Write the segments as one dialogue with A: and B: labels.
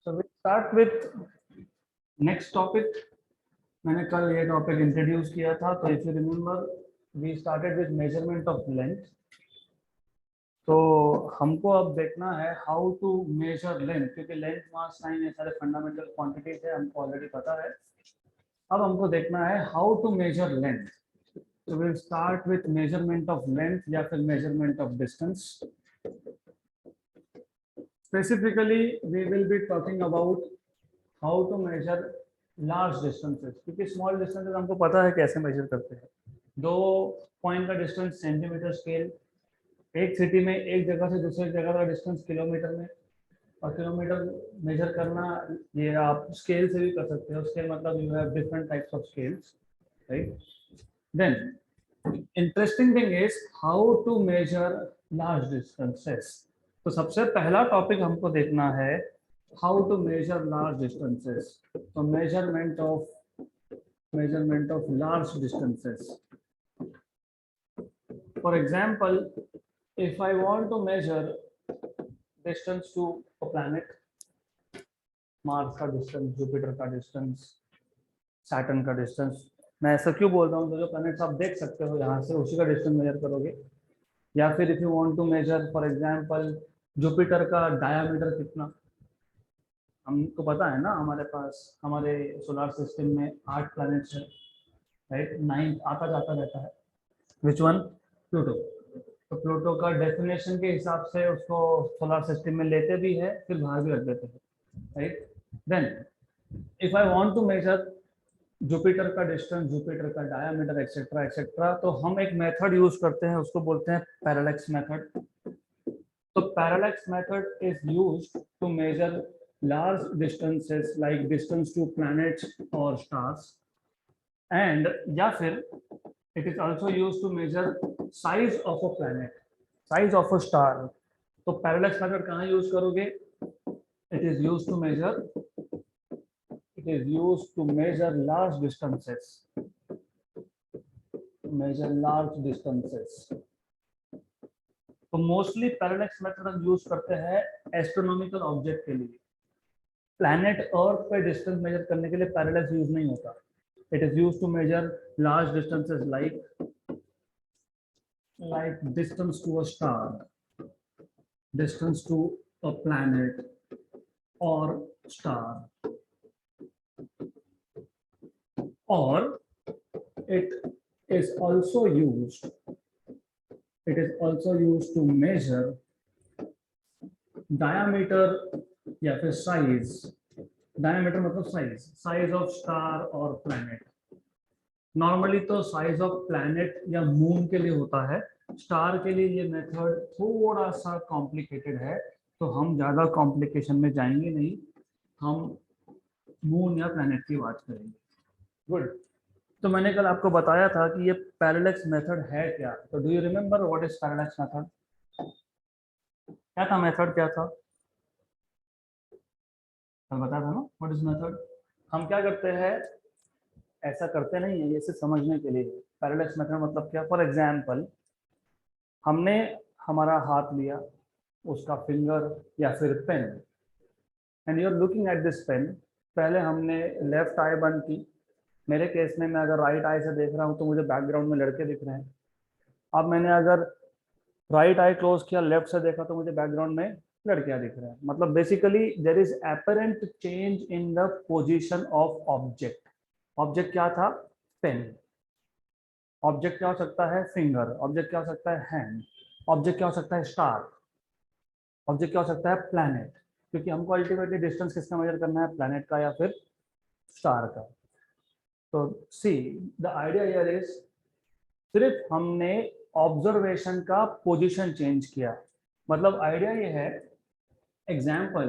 A: So we start with next topic. मैंने कल ये टॉपिक इंट्रोड्यूस किया था, तो if you remember we started with measurement of length. तो हमको अब देखना है हाउ टू मेजर लेंथ, क्योंकि लेंथ मास टाइम ये सारे फंडामेंटल क्वांटिटीज है, हमको ऑलरेडी पता है. अब हमको देखना है हाउ टू मेजर लेंथ. तो will start with measurement of length या फिर measurement of distance. Specifically we will be talking about how to measure large distances, क्योंकि स्मॉल डिस्टेंसेस हमको पता है कैसे मेजर करते हैं. 2 पॉइंट का डिस्टेंस सेंटीमीटर स्केल, एक सिटी में एक जगह से दूसरी जगह का डिस्टेंस किलोमीटर में, और किलोमीटर मेजर करना ये आप स्केल से भी कर सकते हो. स्केल मतलब you have different types of scales, right. Then interesting thing is how to measure large distances. तो सबसे पहला टॉपिक हमको देखना है how to measure large distances. So measurement of large distances. For example, if I want to measure distance to a planet, Mars का distance, Jupiter का distance, Saturn का distance. मैं ऐसा क्यों बोल रहा हूँ? तो जो planets आप देख सकते हो यहाँ से, उसी का distance measure करोगे. या फिर if you want to measure, for example, Jupiter का diameter कितना, हमको पता है ना, हमारे पास हमारे सोलर सिस्टम में 8 प्लैनेट्स है, राइट. 9 आता जाता रहता है. Which one? प्लूटो. तो प्लूटो का डेफिनेशन के हिसाब से उसको सोलर सिस्टम में लेते भी है, फिर बाहर भी रख देते हैं, right. Then if I want to measure Jupiter का डिस्टेंस, जुपिटर का डायमीटर एक्सेट्रा एक्सेट्रा, तो हम एक मेथड यूज करते हैं, उसको बोलते हैं पैरेलैक्स मेथड. तो parallax method is used to measure large distances like distance to planets or stars, and या फिर it is also used to measure size of a planet, size of a star. तो parallax method कहाँ use करोगे? it is used to measure large distances, तो mostly parallax method हम use करते हैं astronomical object के लिए. प्लैनेट अर्थ पे डिस्टेंस मेजर करने के लिए पैरेलैक्स यूज नहीं होता. It is used to measure large distances like distance to a star, distance to a planet और स्टार, और it is also used to measure diameter या फिर साइज. डायमीटर मतलब साइज ऑफ स्टार और planet. Normally तो size of planet या moon के लिए होता है. स्टार के लिए ये मेथड थोड़ा सा कॉम्प्लिकेटेड है, तो हम ज्यादा कॉम्प्लिकेशन में जाएंगे नहीं, हम मून या प्लैनेट की बात करेंगे. गुड. तो मैंने कल आपको बताया था कि ये पैरेलैक्स मेथड है क्या. तो do you remember what is parallax method? क्या था मेथड, क्या था? बता था ना व्हाट इज मेथड. हम क्या करते हैं, ऐसा करते नहीं है, ये सिर्फ समझने के लिए. पैरेलैक्स मेथड मतलब क्या? फॉर एग्जांपल, हमने हमारा हाथ लिया, उसका फिंगर या फिर pen, and you are looking at this pen. पहले हमने लेफ्ट आई बंद की. मेरे केस में मैं अगर राइट आई से देख रहा हूँ तो मुझे बैकग्राउंड में लड़के दिख रहे हैं. अब मैंने अगर राइट आई क्लोज किया, लेफ्ट से देखा, तो मुझे बैकग्राउंड में लड़कियां दिख रहे हैं. मतलब basically there is apparent change in the position of object. Object क्या था? पेन. ऑब्जेक्ट क्या हो सकता है? फिंगर. ऑब्जेक्ट क्या हो सकता है? हैंड. ऑब्जेक्ट क्या हो सकता है? स्टार. ऑब्जेक्ट क्या हो सकता है? प्लैनेट. क्योंकि हमको अल्टीमेटली डिस्टेंस किसका मेजर करना है? प्लैनेट का या फिर स्टार का. तो see the idea here is, सिर्फ हमने ऑब्जर्वेशन का पोजीशन चेंज किया. मतलब आइडिया ये है, एग्जाम्पल,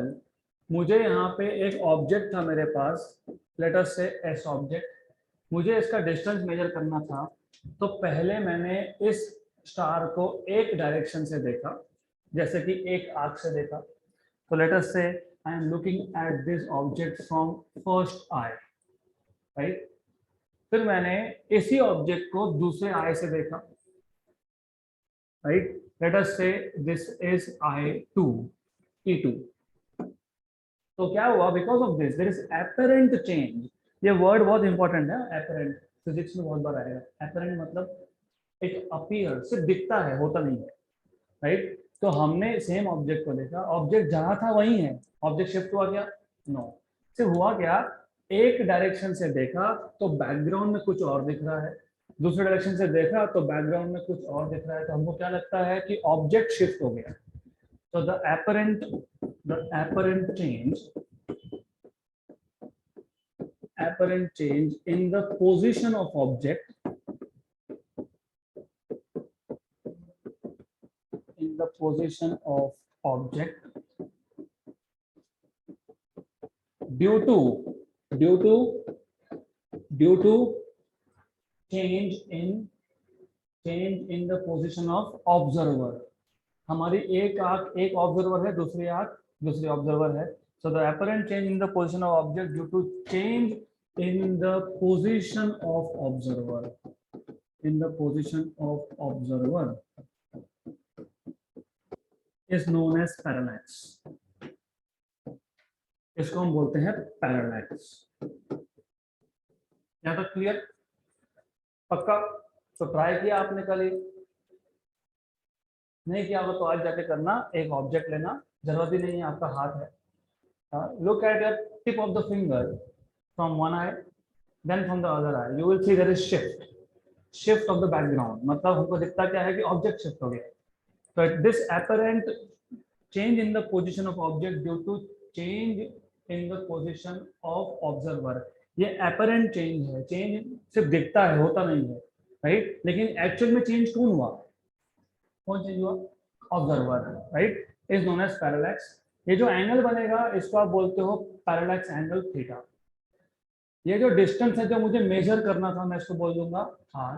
A: मुझे यहाँ पे एक ऑब्जेक्ट था मेरे पास, लेट अस से एस ऑब्जेक्ट. मुझे इसका डिस्टेंस मेजर करना था, तो पहले मैंने इस स्टार को एक डायरेक्शन से देखा, जैसे कि एक आंख से देखा. तो लेट अस से आई am looking at this object from first I, right. फिर मैंने इसी ऑब्जेक्ट को दूसरे आई से देखा, right. Let us say this is I2, E2. तो क्या हुआ, because of this there is apparent change. ये वर्ड बहुत इंपॉर्टेंट है, एपरेंट, फिजिक्स में बहुत बार आएगा। एपरेंट मतलब इट अपीयर, सिर्फ दिखता है, होता नहीं है, राइट। तो हमने सेम ऑब्जेक्ट को देखा, ऑब्जेक्ट जहां था वही है, ऑब्जेक्ट शिफ्ट हुआ क्या? नो। सिर्फ हुआ क्या, एक डायरेक्शन से देखा तो बैकग्राउंड में कुछ और दिख रहा है, दूसरे डायरेक्शन से देखा तो बैकग्राउंड में कुछ और दिख रहा है, तो हमको क्या लगता है कि ऑब्जेक्ट शिफ्ट हो गया। तो the apparent change in the position of object, in the position of object due to change in the position of observer। हमारी एक आंख एक ऑब्जर्वर है, दूसरी आंख दूसरी ऑब्जर्वर है। So the apparent change in the position of object due to change in the position of observer, in the position of observer is known as parallax। इसको हम बोलते हैं पैरालैक्स। यहाँ तक क्लियर? पक्का? तो ट्राई किया आपने कल? नहीं किया होगा तो आज जाके करना। एक ऑब्जेक्ट लेना, जरूरत ही नहीं है आपका हाथ है, look at your tip of the finger from one eye, then from the other eye, you will see there is shift of the background। मतलब हमको दिखता क्या है कि ऑब्जेक्ट शिफ्ट हो गया। तो this apparent change in the position of object due to change in the position of observer, ये apparent change है। चेंज सिर्फ दिखता है, होता नहीं है, राइट। लेकिन एक्चुअल में चेंज कौन हुआ? कौन चेंज हुआ? Observer, right. Is known as parallax. ये जो एंगल बनेगा इसको आप बोलते हो पैरालैक्स एंगल थीटा। ये जो डिस्टेंस है जो मुझे मेजर करना था मैं इसको बोल दूंगा आर,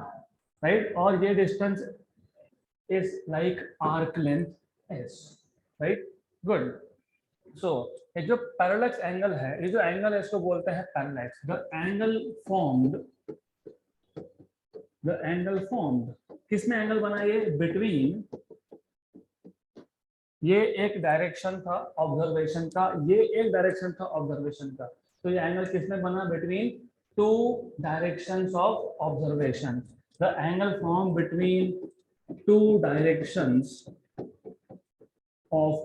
A: राइट। और ये distance is like arc length S, right. Good. So ये जो पैरालैक्स एंगल है, ये जो एंगल है इसको बोलते हैं पैरालैक्स। द एंगल फॉर्म्ड किसमें एंगल बना? ये बिटवीन, ये एक डायरेक्शन था ऑब्जर्वेशन का, ये एक डायरेक्शन था ऑब्जर्वेशन का। तो ये एंगल किसमें बना? Between two directions of observation. The angle form between two directions of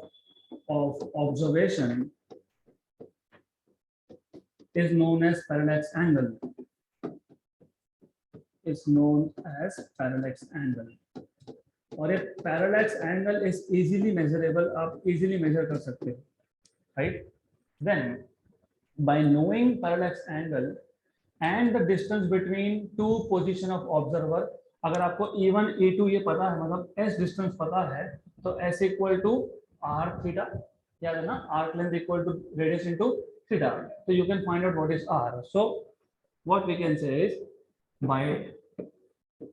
A: observation is known as parallax angle, is known as parallax angle। और ये parallax angle is easily measurable, आप easily measure कर सकते हो, right. Then by knowing parallax angle and the distance between two position of observer, अगर आपको E1 E2 ये पता है, मतलब S डिस्टेंस पता है, तो S equal to R theta, याद है ना, arc length equal to radius into theta. तो you can find out what is R। So what we can say is by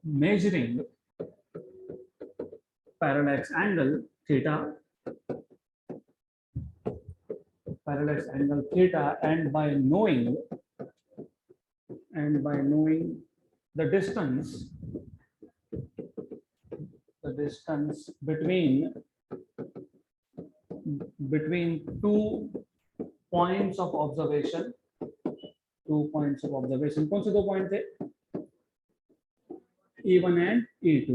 A: measuring parallax angle theta, and by knowing the distance between two points of observation, कौन से दो point थे? E1 and E2,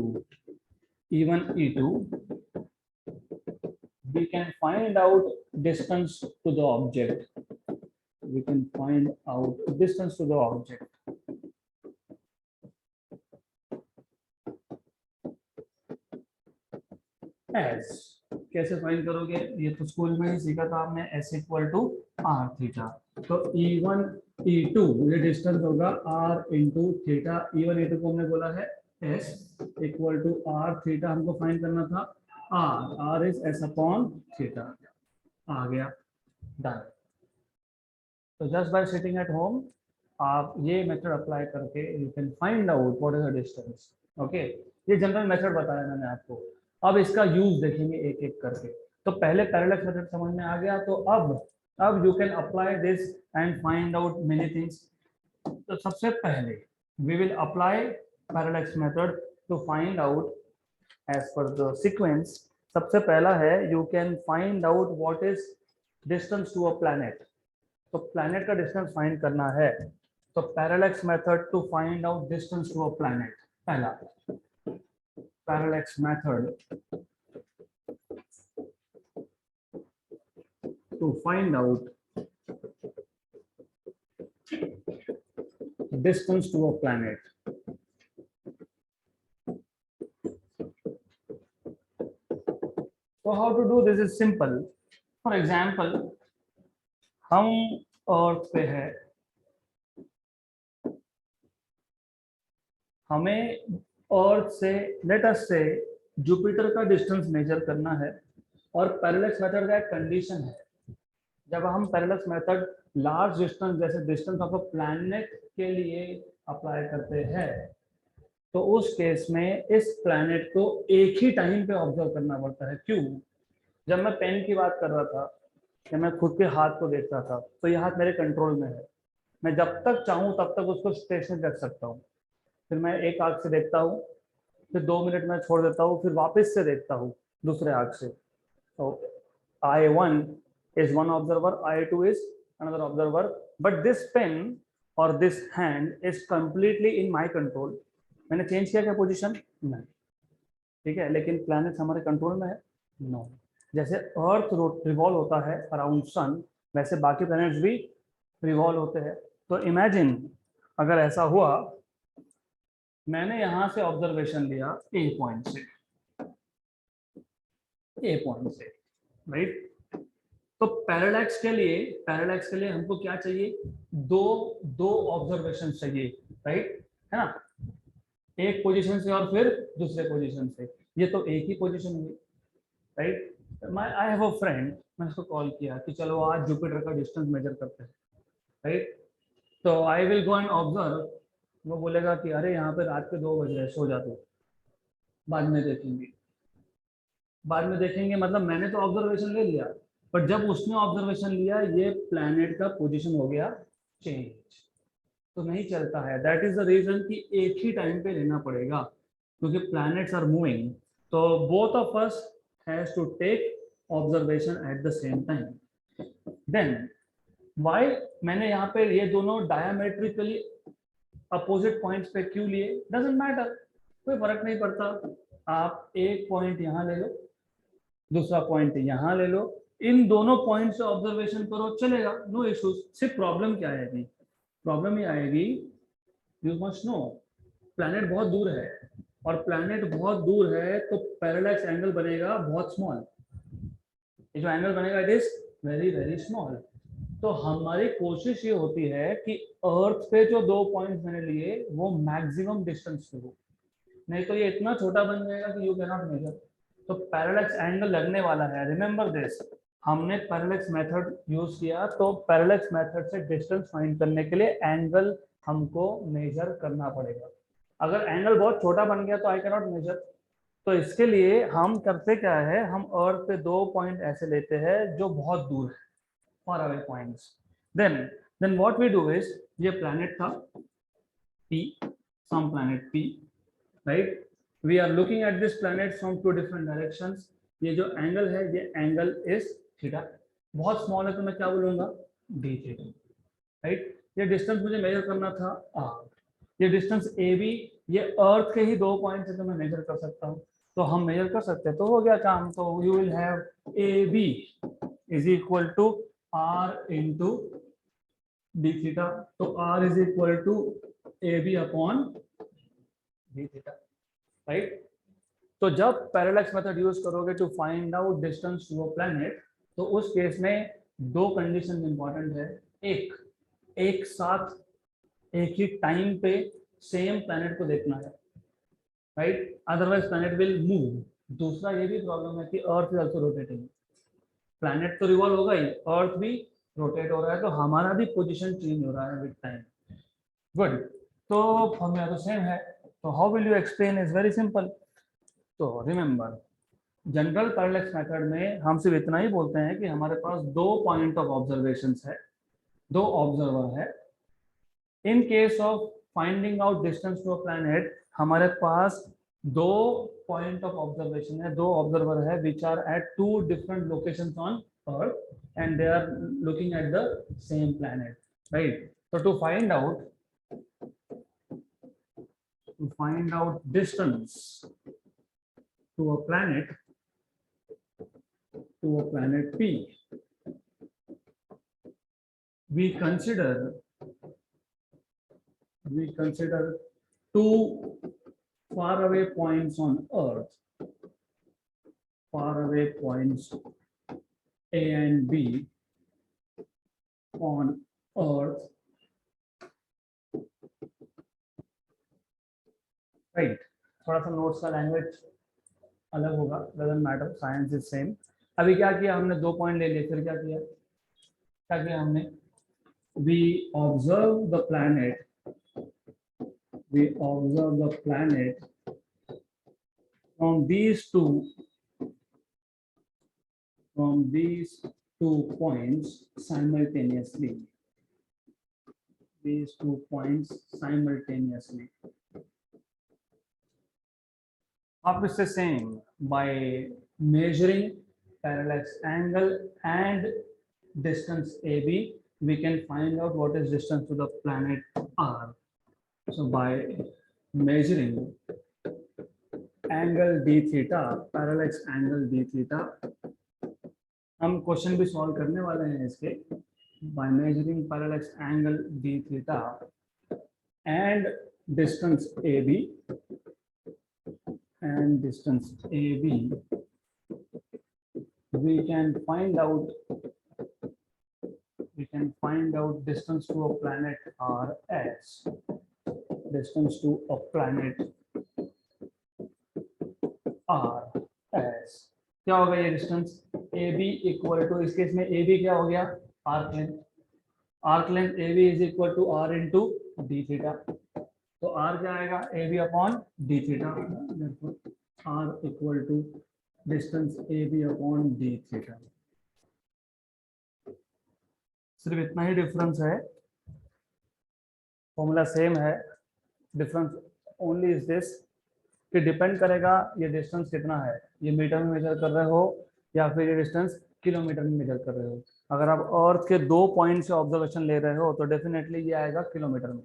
A: we can find out distance to the object, as, कैसे find करोगे? ये तो school में ही सीखा था आपने, S equal to R theta. तो E1 E2 ये डिस्टेंस होगा R into theta. E1 E2 को हमने बोला है S equal to R theta, हमको फाइंड करना था R is S upon theta. आ गया, डन। तो just by sitting at home आप ये मेथड अप्लाई करके you can find out what is the distance. Okay, ये जनरल मेथड बताया मैंने आपको। अब इसका यूज देखेंगे एक एक करके। तो पहले पैरेलल मेथड समझ में आ गया, तो अब you can apply this and find out many things. तो सबसे पहले we will apply parallel method to find out as per the sequence. सबसे पहला है you can find out what is distance to a planet, तो planet का distance find करना है, तो parallax method to find out distance to a planet, पहला parallax method to find out distance to a planet. So how to do this is simple. For example, हम अर्थ पे है, हमें अर्थ से लेट अस से जुपिटर का डिस्टेंस मेजर करना है, और पैरेलैक्स मेथड का एक कंडीशन है, जब हम पैरेलैक्स मेथड लार्ज डिस्टेंस जैसे डिस्टेंस ऑफ अ प्लैनेट के लिए अप्लाई करते हैं, तो उस केस में इस प्लैनेट को एक ही टाइम पे ऑब्जर्व करना पड़ता है। क्यों? जब मैं पेन की बात कर रहा था, कि मैं खुद के हाथ को देख रहा था, तो ये हाथ मेरे कंट्रोल में है, मैं जब तक चाहूँ तब तक उसको स्टेशनरी रख सकता हूँ, फिर मैं एक आंख से देखता हूँ, फिर 2 मिनट में छोड़ देता हूँ, फिर वापस से देखता हूँ दूसरे आंख से। तो I1 is one observer, I2 is another observer, but this pen or this hand is completely in my control. मैंने चेंज किया क्या पोजीशन? नहीं, ठीक है, लेकिन प्लैनेट्स हमारे कंट्रोल में है? नो। जैसे अर्थ रिवॉल्व होता है अराउंड सन, वैसे बाकी प्लैनेट्स भी रिवॉल्व होते हैं। तो इमेजिन अगर ऐसा हुआ, मैंने यहां से ऑब्जर्वेशन लिया ए पॉइंट से, राइट? तो पैरेलैक्स के लिए हमको क्या चाहिए? दो ऑब्जर्वेशन चाहिए, राइट, है ना? एक पोजीशन से और फिर दूसरे पोजीशन से। ये तो एक ही पोजीशन हुई, right? I have a friend, मैंने उसको कॉल किया कि चलो आज जुपिटर का डिस्टेंस मेजर करते हैं, राइट? तो I will go and observe. वो बोलेगा कि अरे यहाँ पे रात के 2 बज रहे, सो जा तू, बाद में देखेंगे। मतलब मैंने तो ऑब्जर्वेशन ले लिया, पर जब उसने ऑब्जर्वेशन लिया, ये प्लैनेट का पोजीशन हो गया चेंज, तो नहीं चलता है। दैट इज द रीजन कि एक ही टाइम पे लेना पड़ेगा, क्योंकि प्लैनेट्स आर मूविंग, तो both of us has to take observation at the same time. Then why मैंने यहाँ पे ये दोनों डायमेट्रिकली अपोजिट पॉइंट्स पे क्यों लिए? डजंट मैटर, कोई फर्क नहीं पड़ता। आप एक पॉइंट यहाँ ले लो, दूसरा पॉइंट यहाँ ले लो, इन दोनों पॉइंट से ऑब्जर्वेशन करो, चलेगा, नो इश्यूज। सिर्फ प्रॉब्लम क्या आएगी? प्रॉब्लम ये आएगी, यू मस्ट नो प्लैनेट बहुत दूर है, और प्लैनेट बहुत दूर है तो पैरेलैक्स एंगल बनेगा बहुत स्मॉल। ये जो एंगल बनेगा it is very very small. तो हमारी कोशिश ये होती है कि अर्थ पे जो 2 पॉइंट्स मैंने लिए वो मैक्सिमम डिस्टेंस पे हो, नहीं तो ये इतना छोटा बन जाएगा कि यू कैन नॉट मेजर। तो पैरेलैक्स एंगल लगने वाला है, रिमेंबर दिस। हमने पैरेलैक्स मेथड यूज किया, तो पैरेलैक्स मेथड से डिस्टेंस फाइंड करने के लिए एंगल हमको मेजर करना पड़ेगा। अगर एंगल बहुत छोटा बन गया तो आई कैन नॉट मेजर। तो इसके लिए हम करते क्या है, हम अर्थ पे 2 पॉइंट ऐसे लेते हैं जो बहुत दूर है, far away points. Then what we do is, ये planet था P, some planet P, right? We are looking at this planet from 2 different directions. ये जो एंगल है, ये एंगल इज थीटा। बहुत स्मॉल है तो मैं क्या बोलूंगा? D theta, right? ये डिस्टेंस मुझे मेजर करना था आर, ये डिस्टेंस ए बी, ये अर्थ के ही 2 पॉइंट है तो मैं मेजर कर सकता हूँ, तो हम मेजर कर सकते हैं, तो हो गया काम। तो you will have A B is equal to R into D theta, तो R is equal to A B upon D theta, right? तो जब पैरेलैक्स मेथड यूज करोगे to find out distance to a planet, तो उस case में 2 condition important है। एक साथ एक ही टाइम पे सेम प्लैनेट को देखना है, right? Otherwise planet will move. दूसरा ये भी प्रॉब्लम है कि earth is also rotating, planet तो रिवॉल्व होगा ही, अर्थ भी रोटेट हो रहा है, तो हमारा भी पोजीशन चेंज हो रहा है विद टाइम। गुड, तो फॉर्मूला तो सेम है, तो how will you explain? Is very simple. तो रिमेंबर, जनरल पैरेलैक्स मेथड में हम सिर्फ इतना ही बोलते हैं कि हमारे पास 2 पॉइंट ऑफ ऑब्जर्वेशन है, 2 ऑब्जर्वर है। In case of finding out distance to a planet, हमारे पास 2 पॉइंट ऑफ ऑब्जर्वेशन है, 2 ऑब्जर्वर है, which are at 2 different locations on Earth and they are looking at the same planet, right? So to find out distance to a planet P, we consider two faraway points on Earth, faraway points A and B on Earth, right? थोड़ा सा notes का language अलग होगा, doesn't matter, science is same. अभी क्या किया हमने, 2 point ले लिए, फिर क्या किया हमने, we observe the planet from these two points simultaneously. Up is the same by measuring parallax angle and distance AB, we can find out what is distance to the planet R. So by measuring angle d theta, parallax angle d theta, हम question भी solve करने वाले हैं इसके, by measuring parallax angle d theta and distance AB, we can find out distance to a planet R as distance to a planet R as क्या होगा ये distance AB equal to, इस केस में AB क्या हो गया, arc length AB is equal to R into D theta, तो R क्या आएगा, AB upon D theta, R equal to distance AB upon D theta. सिर्फ इतना ही डिफरेंस है, फॉर्मूला सेम है, डिफरेंस ओनली इज दिस कि डिपेंड करेगा ये डिस्टेंस कितना है, ये मीटर में मेजर कर रहे हो या फिर ये डिस्टेंस किलोमीटर में मेजर कर रहे हो। अगर आप अर्थ के 2 पॉइंट से ऑब्जर्वेशन ले रहे हो तो डेफिनेटली ये आएगा किलोमीटर में,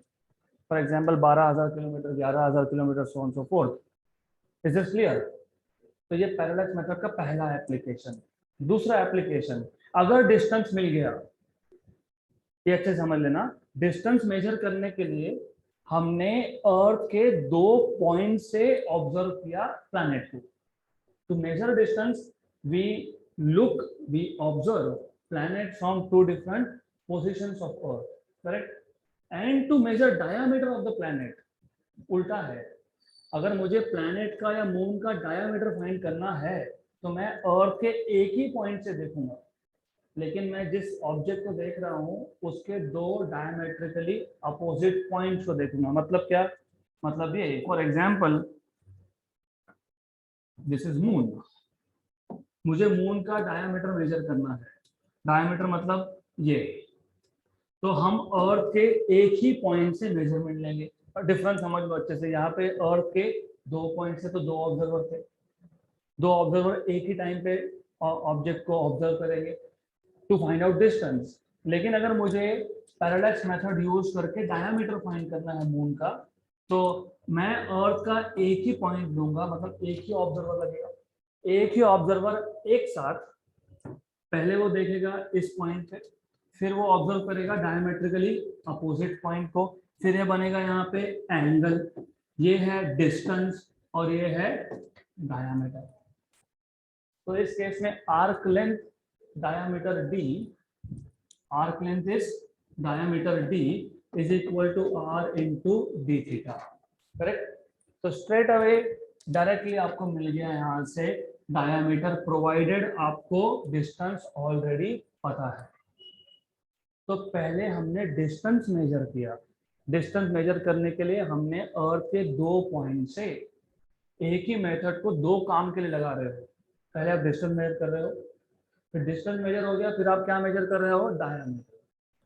A: for example 12,000 kilometre, 11,000 kilometre, so on so fourth. Is this clear? तो ये पैरेलल मेथड का पहला एप्लीकेशन। दूसरा एप्लीकेशन, अगर डिस्टेंस मिल गया, ये अच्छे समझ लेना, डिस्टेंस मेजर करने के लिए हमने अर्थ के 2 पॉइंट से ऑब्जर्व किया प्लैनेट को। To measure distance we observe planet from 2 different positions of earth, correct? And to measure diameter of the planet उल्टा है, अगर मुझे प्लैनेट का या मून का डायमीटर फाइंड करना है तो मैं अर्थ के एक ही पॉइंट से देखूंगा, लेकिन मैं जिस ऑब्जेक्ट को देख रहा हूं उसके 2 डायमेट्रिकली अपोजिट पॉइंट्स को देखूंगा। मतलब क्या? मतलब ये, for example this is moon, मुझे मून का डायमीटर मेजर करना है, डायमीटर मतलब ये, तो हम अर्थ के एक ही पॉइंट से मेजरमेंट लेंगे। डिफरेंस समझ लो अच्छे से, यहाँ पे अर्थ के 2 पॉइंट से तो 2 ऑब्जर्वर थे, 2 ऑब्जर्वर एक ही टाइम पे ऑब्जेक्ट को ऑब्जर्व करेंगे टू फाइंड आउट डिस्टेंस। लेकिन अगर मुझे पैरेलैक्स मेथड यूज करके डायमीटर फाइंड करना है मून का, तो मैं अर्थ का एक ही पॉइंट लूंगा, मतलब एक ही ऑब्जर्वर लगेगा, एक ही ऑब्जर्वर एक साथ पहले वो देखेगा इस पॉइंट पे, फिर वो ऑब्जर्व करेगा डायमेट्रिकली अपोजिट पॉइंट को, फिर ये बनेगा यहाँ पे एंगल, ये है डिस्टेंस और ये है डायमीटर। तो इस केस में arc length diameter d, arc length is diameter d is equal to r into d theta, correct? तो स्ट्रेट अवे डायरेक्टली आपको मिल गया यहाँ से डायमीटर, प्रोवाइडेड आपको डिस्टेंस ऑलरेडी पता है। तो पहले हमने डिस्टेंस मेजर किया, डिस्टेंस मेजर करने के लिए हमने अर्थ के 2 पॉइंट से, एक ही मेथड को 2 काम के लिए लगा रहे हो। पहले आप डिस्टेंस मेजर कर रहे हो, फिर डिस्टेंस मेजर हो गया, फिर आप क्या मेजर कर रहे हो, डायमीटर।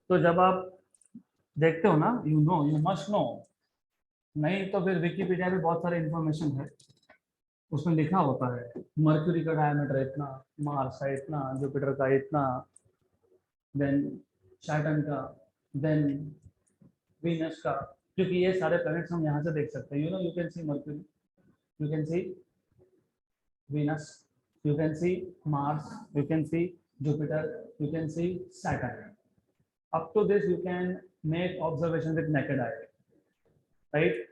A: तो जब आप देखते हो ना, यू मस्ट नो, नहीं तो फिर विकिपीडिया में बहुत सारे इंफॉर्मेशन है, उसमें लिखा होता है मर्क्यूरी का डायमीटर इतना, मार्स का इतना, जुपिटर का इतना, देन सैटर्न का, देन वीनस का, क्योंकि ये सारे प्लैनेट्स हम यहाँ से देख सकते हैं। You can see Mercury, you can see Venus, you can see Mars, you can see Jupiter, you can see Saturn. Up to this you can make observation with naked eye, right.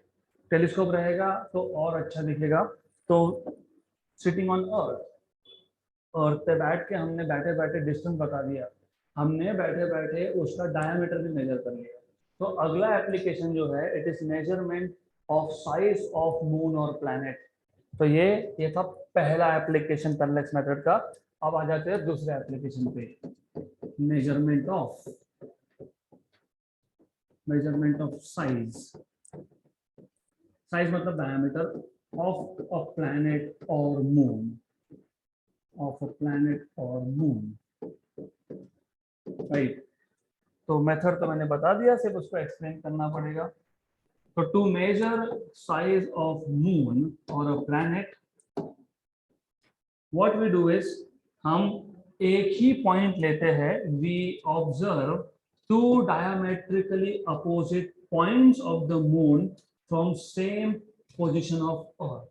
A: Telescope रहेगा तो और अच्छा दिखेगा। तो sitting on earth, अर्थ पे बैठ के हमने बैठे बैठे डिस्टेंस बता दिया, हमने बैठे बैठे उसका डायमीटर भी मेजर कर लिया। तो अगला एप्लीकेशन जो है it is measurement of size of moon और प्लैनेट। तो ये था पहला एप्लीकेशन पैरेलैक्स मेथड का। अब आ जाते हैं दूसरे एप्लीकेशन पे, मेजरमेंट ऑफ साइज। साइज मतलब डायमीटर ऑफ अ प्लैनेट और मून, ऑफ अ प्लैनेट और मून, राइट। तो मेथड तो मैंने बता दिया, सिर्फ उसको एक्सप्लेन करना पड़ेगा। तो to measure size of moon और a planet, what we do is, हम एक ही पॉइंट लेते हैं, we observe two diametrically opposite points of the moon from same position of earth.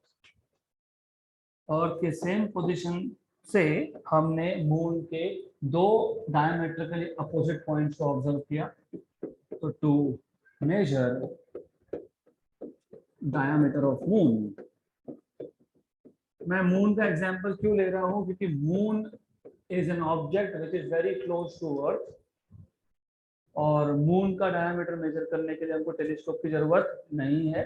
A: Earth के सेम पोजीशन से हमने मून के दो डायमेट्रिकली अपोजिट पॉइंट्स को ऑब्जर्व किया। तो to measure diameter of moon, मैं मून का एग्जांपल क्यों ले रहा हूं, क्योंकि moon is an object which is very close to earth, और मून का डायमीटर मेजर करने के लिए हमको टेलीस्कोप की जरूरत नहीं है।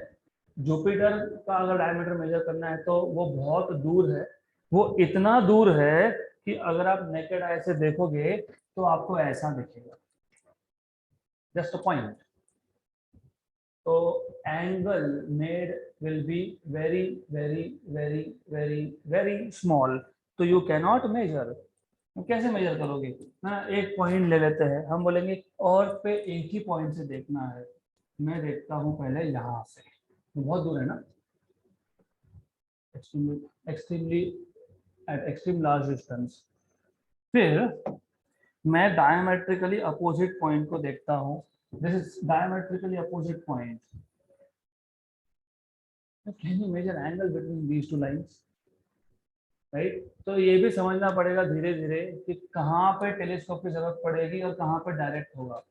A: जुपिटर का अगर डायमीटर मेजर करना है तो वो बहुत दूर है, वो इतना दूर है कि अगर आप नेकेड आई से देखोगे तो आपको ऐसा दिखेगा, जस्ट अ पॉइंट। तो angle made will be very very very very very small, तो यू कैन नॉट मेजर। कैसे मेजर करोगे ना, एक पॉइंट ले लेते हैं, हम बोलेंगे और पे एक ही पॉइंट से देखना है, मैं देखता हूं पहले यहां से, तो बहुत दूर है ना, extremely at extreme large distance. फिर मैं डायमेट्रिकली अपोजिट पॉइंट को देखता हूं, this is diametrically opposite point, can you measure angle between these two lines, right. तो ये भी समझना पड़ेगा धीरे धीरे कि कहाँ पे टेलीस्कोप की जरूरत पड़ेगी और कहाँ पे डायरेक्ट होगा।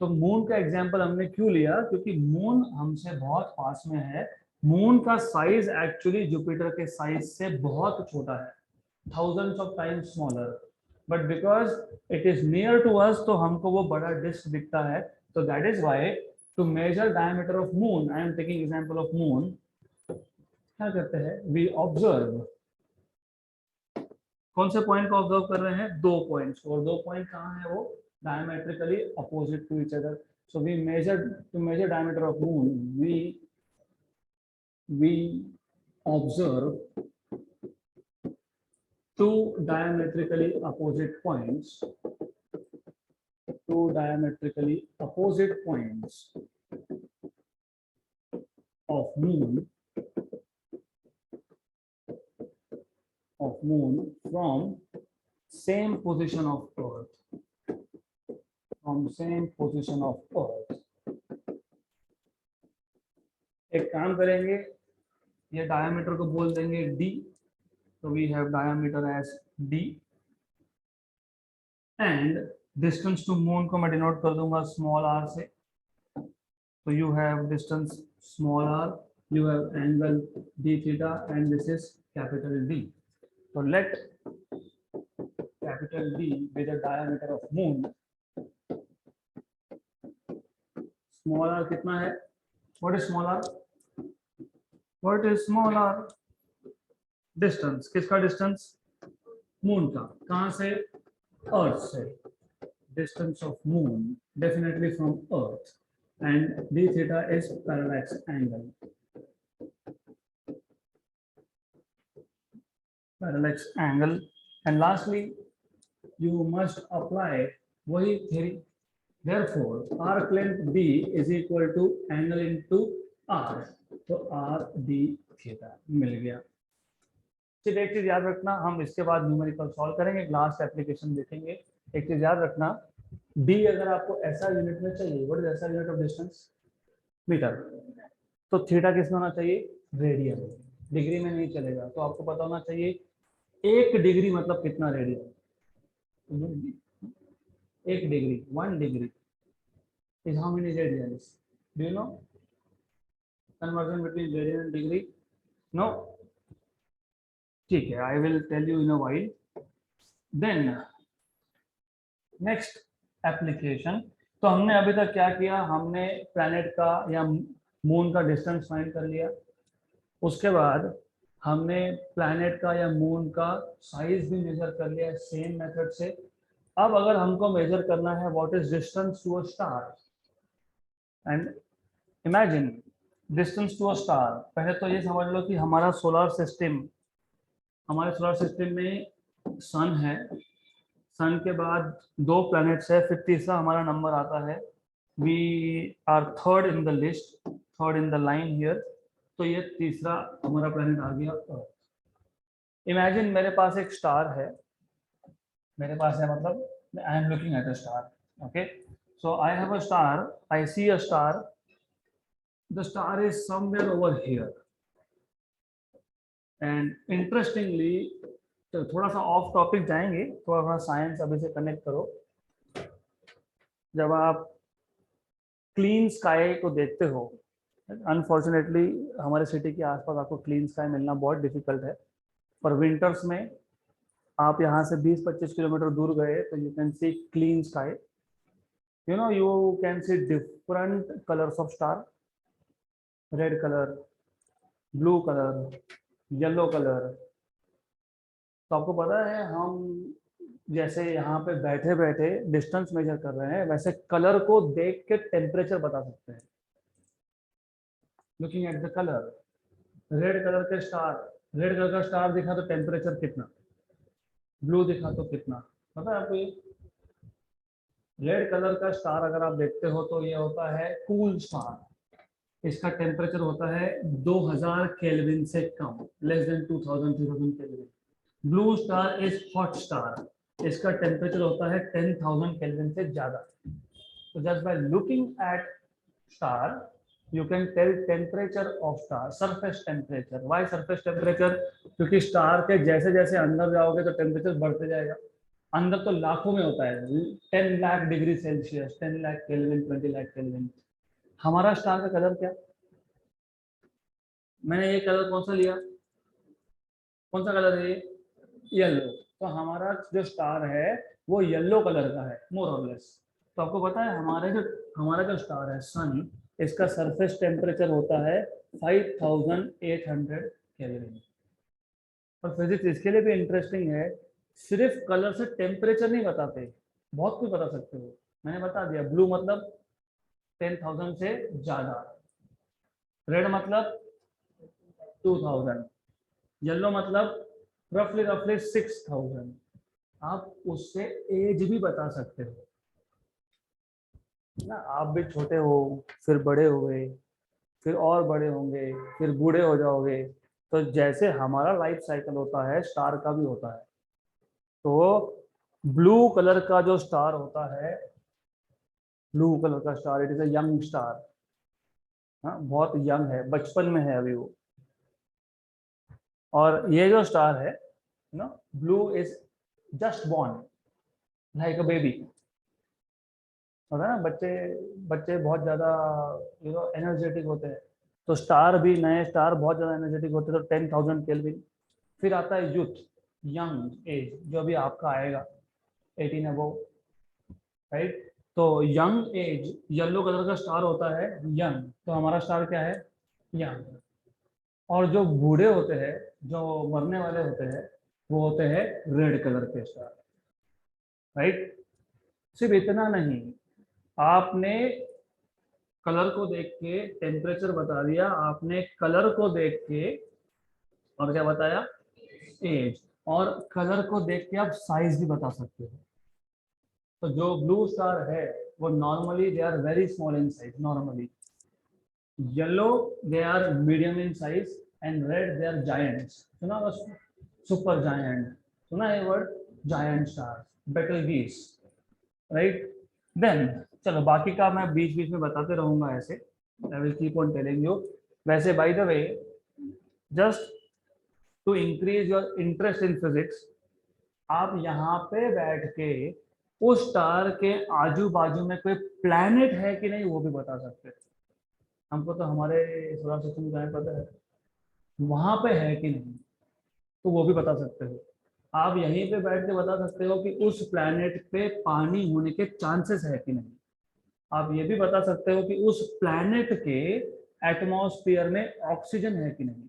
A: तो मून का एग्जांपल हमने क्यों लिया, क्योंकि मून हमसे बहुत पास में है। मून का साइज एक्चुअली जुपिटर के साइज से बहुत छोटा है, thousands of times smaller, but because it is near to us तो हमको वो बड़ा डिस्क दिखता है। तो that is why to measure diameter of moon, I am taking example of moon, क्या करते हैं, वी ऑब्जर्व, कौन से पॉइंट को ऑब्जर्व कर रहे हैं, दो पॉइंट्स, और दो पॉइंट कहाँ है, वो diametrically opposite to each other. So we measure, to measure diameter of moon, we observe two diametrically opposite points, two diametrically opposite points of moon from same position of earth, from same position of earth. एक काम करेंगे, ये diameter को बोल देंगे d, so we have diameter as d, and distance to moon को मैं denote कर दूंगा small r से। So you have distance small r, you have angle d theta, and this is capital D. So let capital D be the diameter of moon. Small r कितना है? What is small r? What is small r? Distance. किसका distance? Moon का. कहाँ से? Earth से. Distance of moon definitely from Earth, and d theta is parallax angle. Parallax angle, and lastly you must apply वही theory. Therefore, arc length B is equal to angle into R, तो R d theta मिल गया। सिर्फ एक चीज याद रखना, हम इसके बाद न्यूमेरिकल सॉल्व करेंगे, लास्ट एप्लीकेशन देखेंगे। एक चीज याद रखना, डी अगर आपको ऐसा यूनिट में चाहिए, व्हाट इज ऐसा यूनिट ऑफ डिस्टेंस, मीटर, तो थीटा किस में होना चाहिए, रेडियन, डिग्री में नहीं चलेगा। तो आपको पता होना चाहिए 1 डिग्री मतलब कितना radian, 1 degree, 1 degree is how many radians? Do you know conversion between radian and degree? No. ठीक है, I will tell you in a while. Then next application, तो हमने अभी तक क्या किया, हमने प्लैनेट का या मून का डिस्टेंस फाइंड कर लिया, उसके बाद हमने प्लैनेट का या मून का साइज भी मेजर कर लिया सेम मेथड से। अब अगर हमको मेजर करना है what is distance to a star, and imagine distance to a star, पहले तो ये समझ लो कि हमारा सोलर सिस्टम, हमारे सोलर सिस्टम में सन है, सन के बाद 2 प्लैनेट्स है, फिर तीसरा हमारा नंबर आता है, we are third in the list, third in the line here, तो ये तीसरा हमारा प्लैनेट आ गया अर्थ। इमेजिन मेरे पास एक स्टार है, मेरे पास है मतलब I am looking at a star, okay, so I have a star, I see a star, the star is somewhere over here, and interestingly, तो थोड़ा सा ऑफ टॉपिक जाएंगे, थोड़ा सा साइंस अभी से कनेक्ट करो। जब आप क्लीन स्काई को देखते हो, अनफॉर्चुनेटली हमारे सिटी के आसपास आपको क्लीन स्काई मिलना बहुत डिफिकल्ट है, पर विंटर्स में आप यहाँ से 20-25 किलोमीटर दूर गए तो you can C clean sky, you know, you can C different colours of star, red colour, blue colour, yellow colour. तो आपको पता है हम जैसे यहाँ पे बैठे बैठे डिस्टेंस मेजर कर रहे हैं, वैसे कलर को देख के टेम्परेचर बता सकते हैं, looking at the colour. Red colour के स्टार, रेड कलर का स्टार दिखा तो टेम्परेचर कितना, ब्लू दिखा तो कितना, पता है आपको? ये रेड कलर का स्टार अगर आप देखते हो तो ये होता है कूल स्टार, इसका टेम्परेचर होता है 2000 केल्विन से कम, less than 2000 kelvin. Blue star is hot star, इसका टेम्परेचर होता है 10,000 केल्विन से ज्यादा। तो just by looking at star you can tell temperature of star, surface temperature. Why surface temperature? क्योंकि स्टार के जैसे जैसे अंदर जाओगे तो टेम्परेचर बढ़ते जाएगा, अंदर तो लाखों में होता है, 10 lakh degree Celsius, 10 lakh kelvin, 20 lakh kelvin. हमारा स्टार का कलर क्या, मैंने ये कलर कौन सा लिया, कौन सा कलर है ये, येलो। तो हमारा जो स्टार है वो येलो कलर का है मोर और लेस। तो आपको पता है हमारा जो स्टार है सन, इसका सरफेस टेम्परेचर होता है 5800 केल्विन। और फिजिक्स इसके लिए भी इंटरेस्टिंग है, सिर्फ कलर से टेम्परेचर नहीं बताते, बहुत कुछ बता सकते हो। मैंने बता दिया, ब्लू मतलब 10,000 से ज्यादा, रेड मतलब 2000, येलो मतलब रफली रफली 6000। आप उससे एज भी बता सकते हो ना, आप भी छोटे हो, फिर बड़े हो गए, फिर और बड़े होंगे, फिर बूढ़े हो जाओगे, तो जैसे हमारा लाइफ साइकिल होता है स्टार का भी होता है। तो ब्लू कलर का जो स्टार होता है, ब्लू कलर का star, it is a young star, हाँ बहुत यंग है, बचपन में है अभी वो। और ये जो स्टार है ना, blue is just born like a baby, होता है ना, बच्चे बच्चे बहुत ज्यादा एनर्जेटिक होते हैं, तो स्टार भी, नए स्टार बहुत ज्यादा एनर्जेटिक होते हैं, तो 10,000 केल्विन। फिर आता है यूथ, यंग एज, जो अभी आपका आएगा 18 अबव, राइट। तो यंग एज, येलो कलर का स्टार होता है यंग, तो हमारा स्टार क्या है, यंग। और जो बूढ़े होते हैं, जो मरने वाले होते हैं, वो होते हैं रेड कलर के स्टार, राइट। सिर्फ इतना नहीं, आपने कलर को देख के टेम्परेचर बता दिया, आपने कलर को देख के और क्या बताया, एज, और कलर को देख के आप साइज भी बता सकते हो। तो जो ब्लू स्टार है वो normally they are very small in size, normally yellow they are medium in size, and red they are giants, सुना बस। सुपर जायंट, सुना है word, giant star, Betelgeuse, right. Then चलो बाकी का मैं बीच बीच में बताते रहूंगा ऐसे, I will keep on telling you. वैसे by the way, just to increase your interest in physics, आप यहाँ पे बैठ के उस स्टार के आजू बाजू में कोई प्लैनेट है कि नहीं वो भी बता सकते हैं। हमको तो हमारे सोलर सिस्टम का पता है, वहां पे है कि नहीं तो वो भी बता सकते हो। आप यहीं पे बैठ के बता सकते हो कि उस प्लैनेट पे पानी होने के चांसेस है कि नहीं। आप ये भी बता सकते हो कि उस प्लैनेट के एटमॉस्फेयर में ऑक्सीजन है कि नहीं,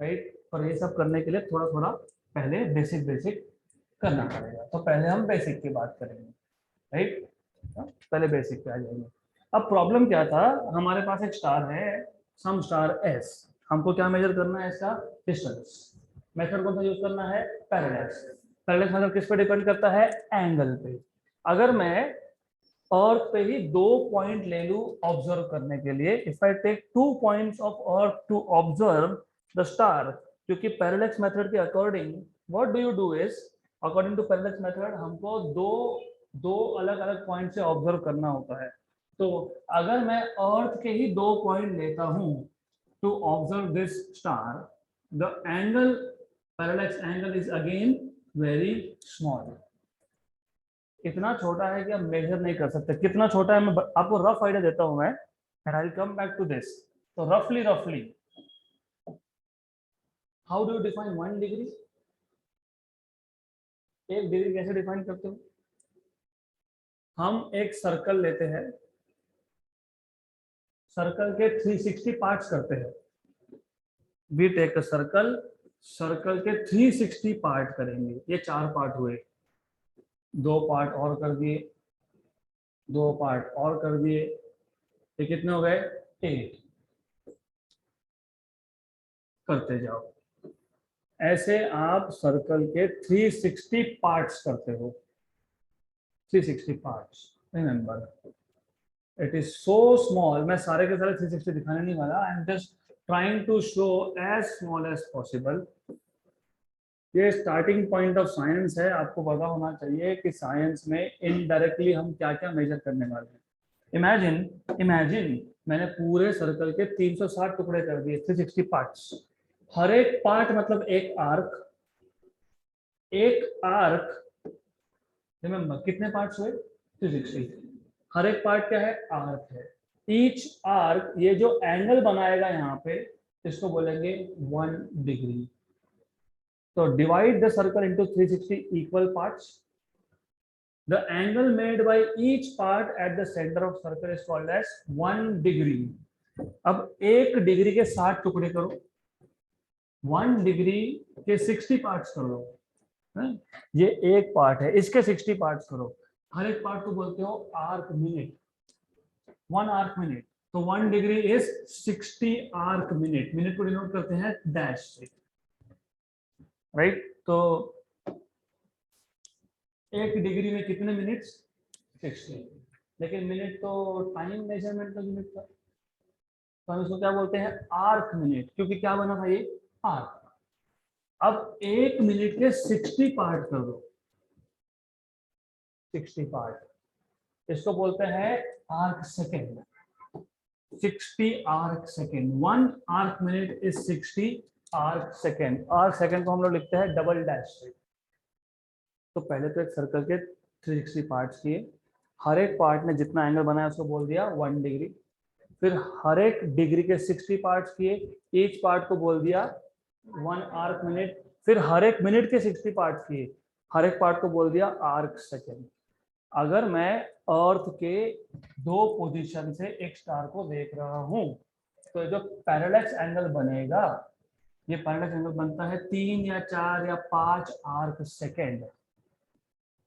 A: राइट। और ये सब करने के लिए थोड़ा थोड़ा पहले बेसिक बेसिक करना पड़ेगा। तो पहले हम बेसिक की बात करेंगे, राइट। पहले बेसिक पे आ जाएंगे। अब प्रॉब्लम क्या था, हमारे पास एक स्टार है, सम स्टार एस, हमको क्या मेजर करना है इसका डिस्टेंस। मेथड कौन सा यूज करना है, पैरेलैक्स। पैरेलैक्स मेथड किस पे डिपेंड करता है, एंगल पे। अगर मैं अर्थ पे ही 2 पॉइंट ले लूं ऑब्जर्व करने के लिए, if I take 2 points of earth to observe the star, क्योंकि पैरेलैक्स मेथड के according what do you do is, according to parallax method हमको दो दो अलग अलग पॉइंट से ऑब्जर्व करना होता है। तो अगर मैं अर्थ के ही 2 पॉइंट लेता हूं to observe this star, the angle, parallax angle is again very small. इतना छोटा है कि आप मेजर नहीं कर सकते। कितना छोटा है मैं आपको रफ आइडिया देता हूं मैं, and I will come back to this. तो रफली रफली how do you define 1 degree, 1 degree कैसे डिफाइन करते हो। हम एक सर्कल लेते हैं, सर्कल के 360 पार्ट्स करते हैं। We take a circle, circle के 360 पार्ट करेंगे। ये 4 पार्ट हुए, 2 पार्ट और कर दिए, 2 पार्ट और कर दिए, ये कितने हो गए, 8। करते जाओ ऐसे, आप सर्कल के 360 पार्ट्स करते हो। 360 parts, remember it is so small. मैं सारे के सारे 360 दिखाने नहीं वाला, I am just trying to show as small as possible. ये स्टार्टिंग पॉइंट ऑफ साइंस है, आपको पता होना चाहिए कि साइंस में इनडायरेक्टली हम क्या क्या मेजर करने वाले हैं। इमेजिन इमेजिन मैंने पूरे सर्कल के 360 टुकड़े कर दिए, 360 पार्ट्स। हर एक पार्ट मतलब एक आर्क, एक आर्क, रिमेंबर कितने पार्ट्स हुए, 360। हर एक पार्ट क्या है, आर्क है। ईच आर्क, ये जो एंगल बनाएगा यहाँ पे, इसको बोलेंगे 1 डिग्री। तो divide the circle into 360 equal parts. The angle made by each part at the center of circle is called as 1 degree. अब 1 डिग्री के 60 टुकड़े करो, 1 डिग्री के 60 पार्ट्स कर लो। ये एक पार्ट है, इसके 60 पार्ट्स करो। हर एक पार्ट को बोलते हो आर्क मिनट, 1 आर्क मिनट। तो 1 degree is 60 arc minute. Minute को डिनोट करते हैं डैश से, राइट। तो 1 डिग्री में कितने मिनट्स, 60। लेकिन मिनट तो टाइम मेजरमेंट का यूनिट था, तो हम इसको क्या बोलते हैं, आर्क मिनट, क्योंकि क्या बना था ये, आर्क। अब 1 मिनट के 60 पार्ट कर दो, 60 पार्ट, इसको बोलते हैं arc second. 60 arc second, 1 arc minute is 60 arc second. Arc second को हम लोग लिखते हैं डबल डैश से। तो पहले तो एक सर्कल के 360 पार्ट्स किए, हर एक पार्ट ने जितना एंगल बनाया उसको बोल दिया 1 डिग्री। फिर हर एक डिग्री के 60 पार्ट्स किए, ईच पार्ट को बोल दिया 1 आर्क मिनट। फिर हर एक मिनट के 60 पार्ट्स किए, हर एक पार्ट को बोल दिया आर्क सेकेंड। अगर मैं अर्थ के 2 पोजीशन से एक स्टार को देख रहा हूं, तो जो पैरेलैक्स एंगल बनेगा, ये पैरेलैक्स एंगल बनता है 3 या 4 या 5 arc second.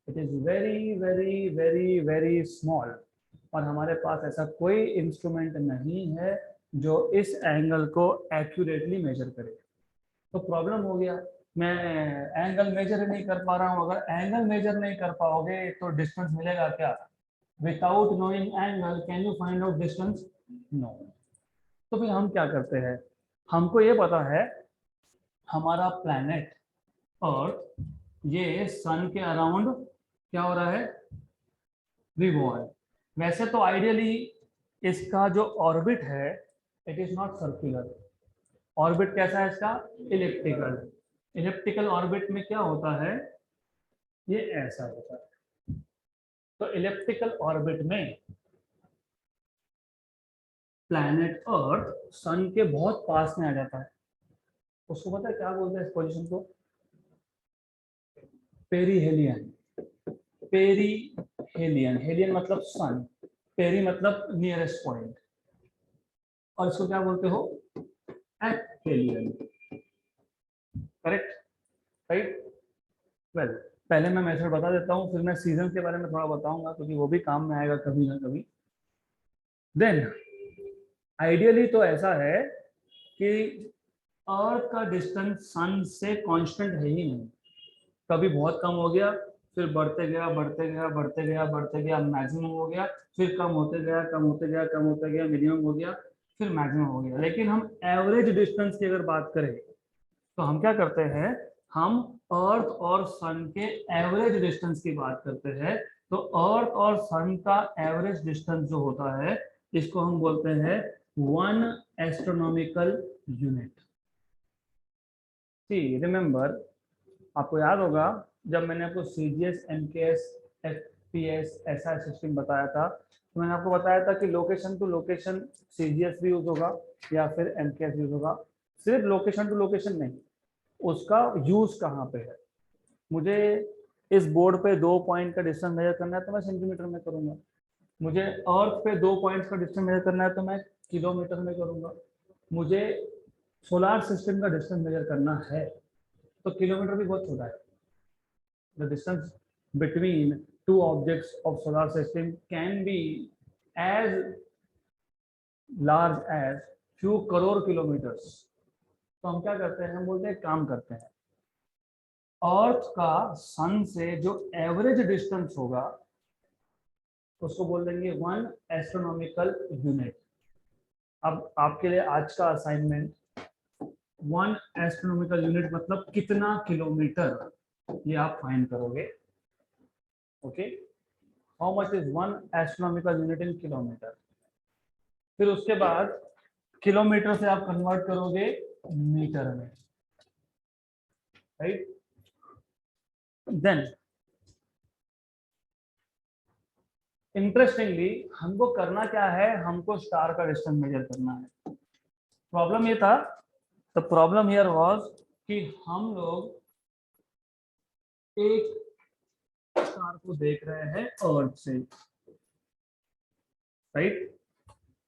A: It is very very very very small. और हमारे पास ऐसा कोई इंस्ट्रूमेंट नहीं है जो इस एंगल को एक्यूरेटली मेजर करे। तो प्रॉब्लम हो गया, मैं एंगल मेजर नहीं कर पा रहा हूँ। अगर एंगल मेजर नहीं कर पाओगे तो डिस्टेंस मिलेगा क्या, without knowing angle can you find out distance, no. तो फिर हम क्या करते हैं, हमको ये पता है हमारा प्लैनेट अर्थ ये सन के अराउंड क्या हो रहा है, रिवॉल्व। वैसे तो आइडियली इसका जो ऑर्बिट है it is not circular, orbit कैसा है इसका, इलिप्टिकल। इलिप्टिकल ऑर्बिट में क्या होता है, ये ऐसा होता है। तो इलिप्टिकल ऑर्बिट में प्लैनेट अर्थ सन के बहुत पास में आ जाता है। उसको पता है क्या बोलते हैं इस पोजीशन को, पेरीहेलियन। पेरीहेलियन, हेलियन मतलब सन, पेरी मतलब नियरेस्ट पॉइंट, और इसको क्या बोलते हो, एपहेलियन। Correct, right. वेल, पहले मैं मेथड बता देता हूँ, फिर मैं सीजन के बारे में थोड़ा बताऊंगा क्योंकि वो भी काम में आएगा कभी ना कभी। देन आइडियली तो ऐसा है कि अर्थ का डिस्टेंस सन से कांस्टेंट है ही नहीं, कभी बहुत कम हो गया, फिर बढ़ते गया बढ़ते गया बढ़ते गया बढ़ते गया, मैक्सिमम हो गया, फिर कम होते गया कम होते गया कम होते गया, मिनिमम हो गया, फिर मैक्सिमम हो गया। लेकिन हम एवरेज डिस्टेंस की अगर बात करें तो हम क्या करते हैं, हम अर्थ और सन के एवरेज डिस्टेंस की बात करते हैं। तो अर्थ और सन का एवरेज डिस्टेंस जो होता है इसको हम बोलते हैं 1 एस्ट्रोनॉमिकल यूनिट। सी रिमेंबर, आपको याद होगा जब मैंने आपको सीजीएस, एमकेएस, एफपीएस ऐसा सिस्टम बताया था, तो मैंने आपको बताया था कि लोकेशन टू लोकेशन सीजीएस भी यूज होगा या फिर एमकेएस यूज होगा। सिर्फ लोकेशन टू लोकेशन नहीं, उसका यूज कहाँ पे है। मुझे इस बोर्ड पे 2 पॉइंट का डिस्टेंस मेजर करना है तो मैं सेंटीमीटर में करूंगा, मुझे अर्थ पे 2 पॉइंट्स का डिस्टेंस मेजर करना है तो मैं किलोमीटर में करूंगा, मुझे सोलार सिस्टम का डिस्टेंस मेजर करना है तो किलोमीटर भी बहुत छोटा है। The distance between two objects of solar system can be as large as few crore kilometres. तो हम क्या करते हैं, हम बोलते हैं काम करते हैं, अर्थ का सन से जो एवरेज डिस्टेंस होगा उसको बोल देंगे 1 एस्ट्रोनॉमिकल यूनिट। अब आपके लिए आज का असाइनमेंट, 1 एस्ट्रोनॉमिकल यूनिट मतलब कितना किलोमीटर, ये आप फाइंड करोगे। Okay, how much is 1 astronomical unit in kilometre. फिर उसके बाद किलोमीटर से आप कन्वर्ट करोगे मीटर में, राइट। देन इंटरेस्टिंगली हमको करना क्या है, हमको स्टार का डिस्टेंस मेजर करना है। प्रॉब्लम ये था, द प्रॉब्लम हियर वाज कि हम लोग एक स्टार को देख रहे हैं अर्थ से, right.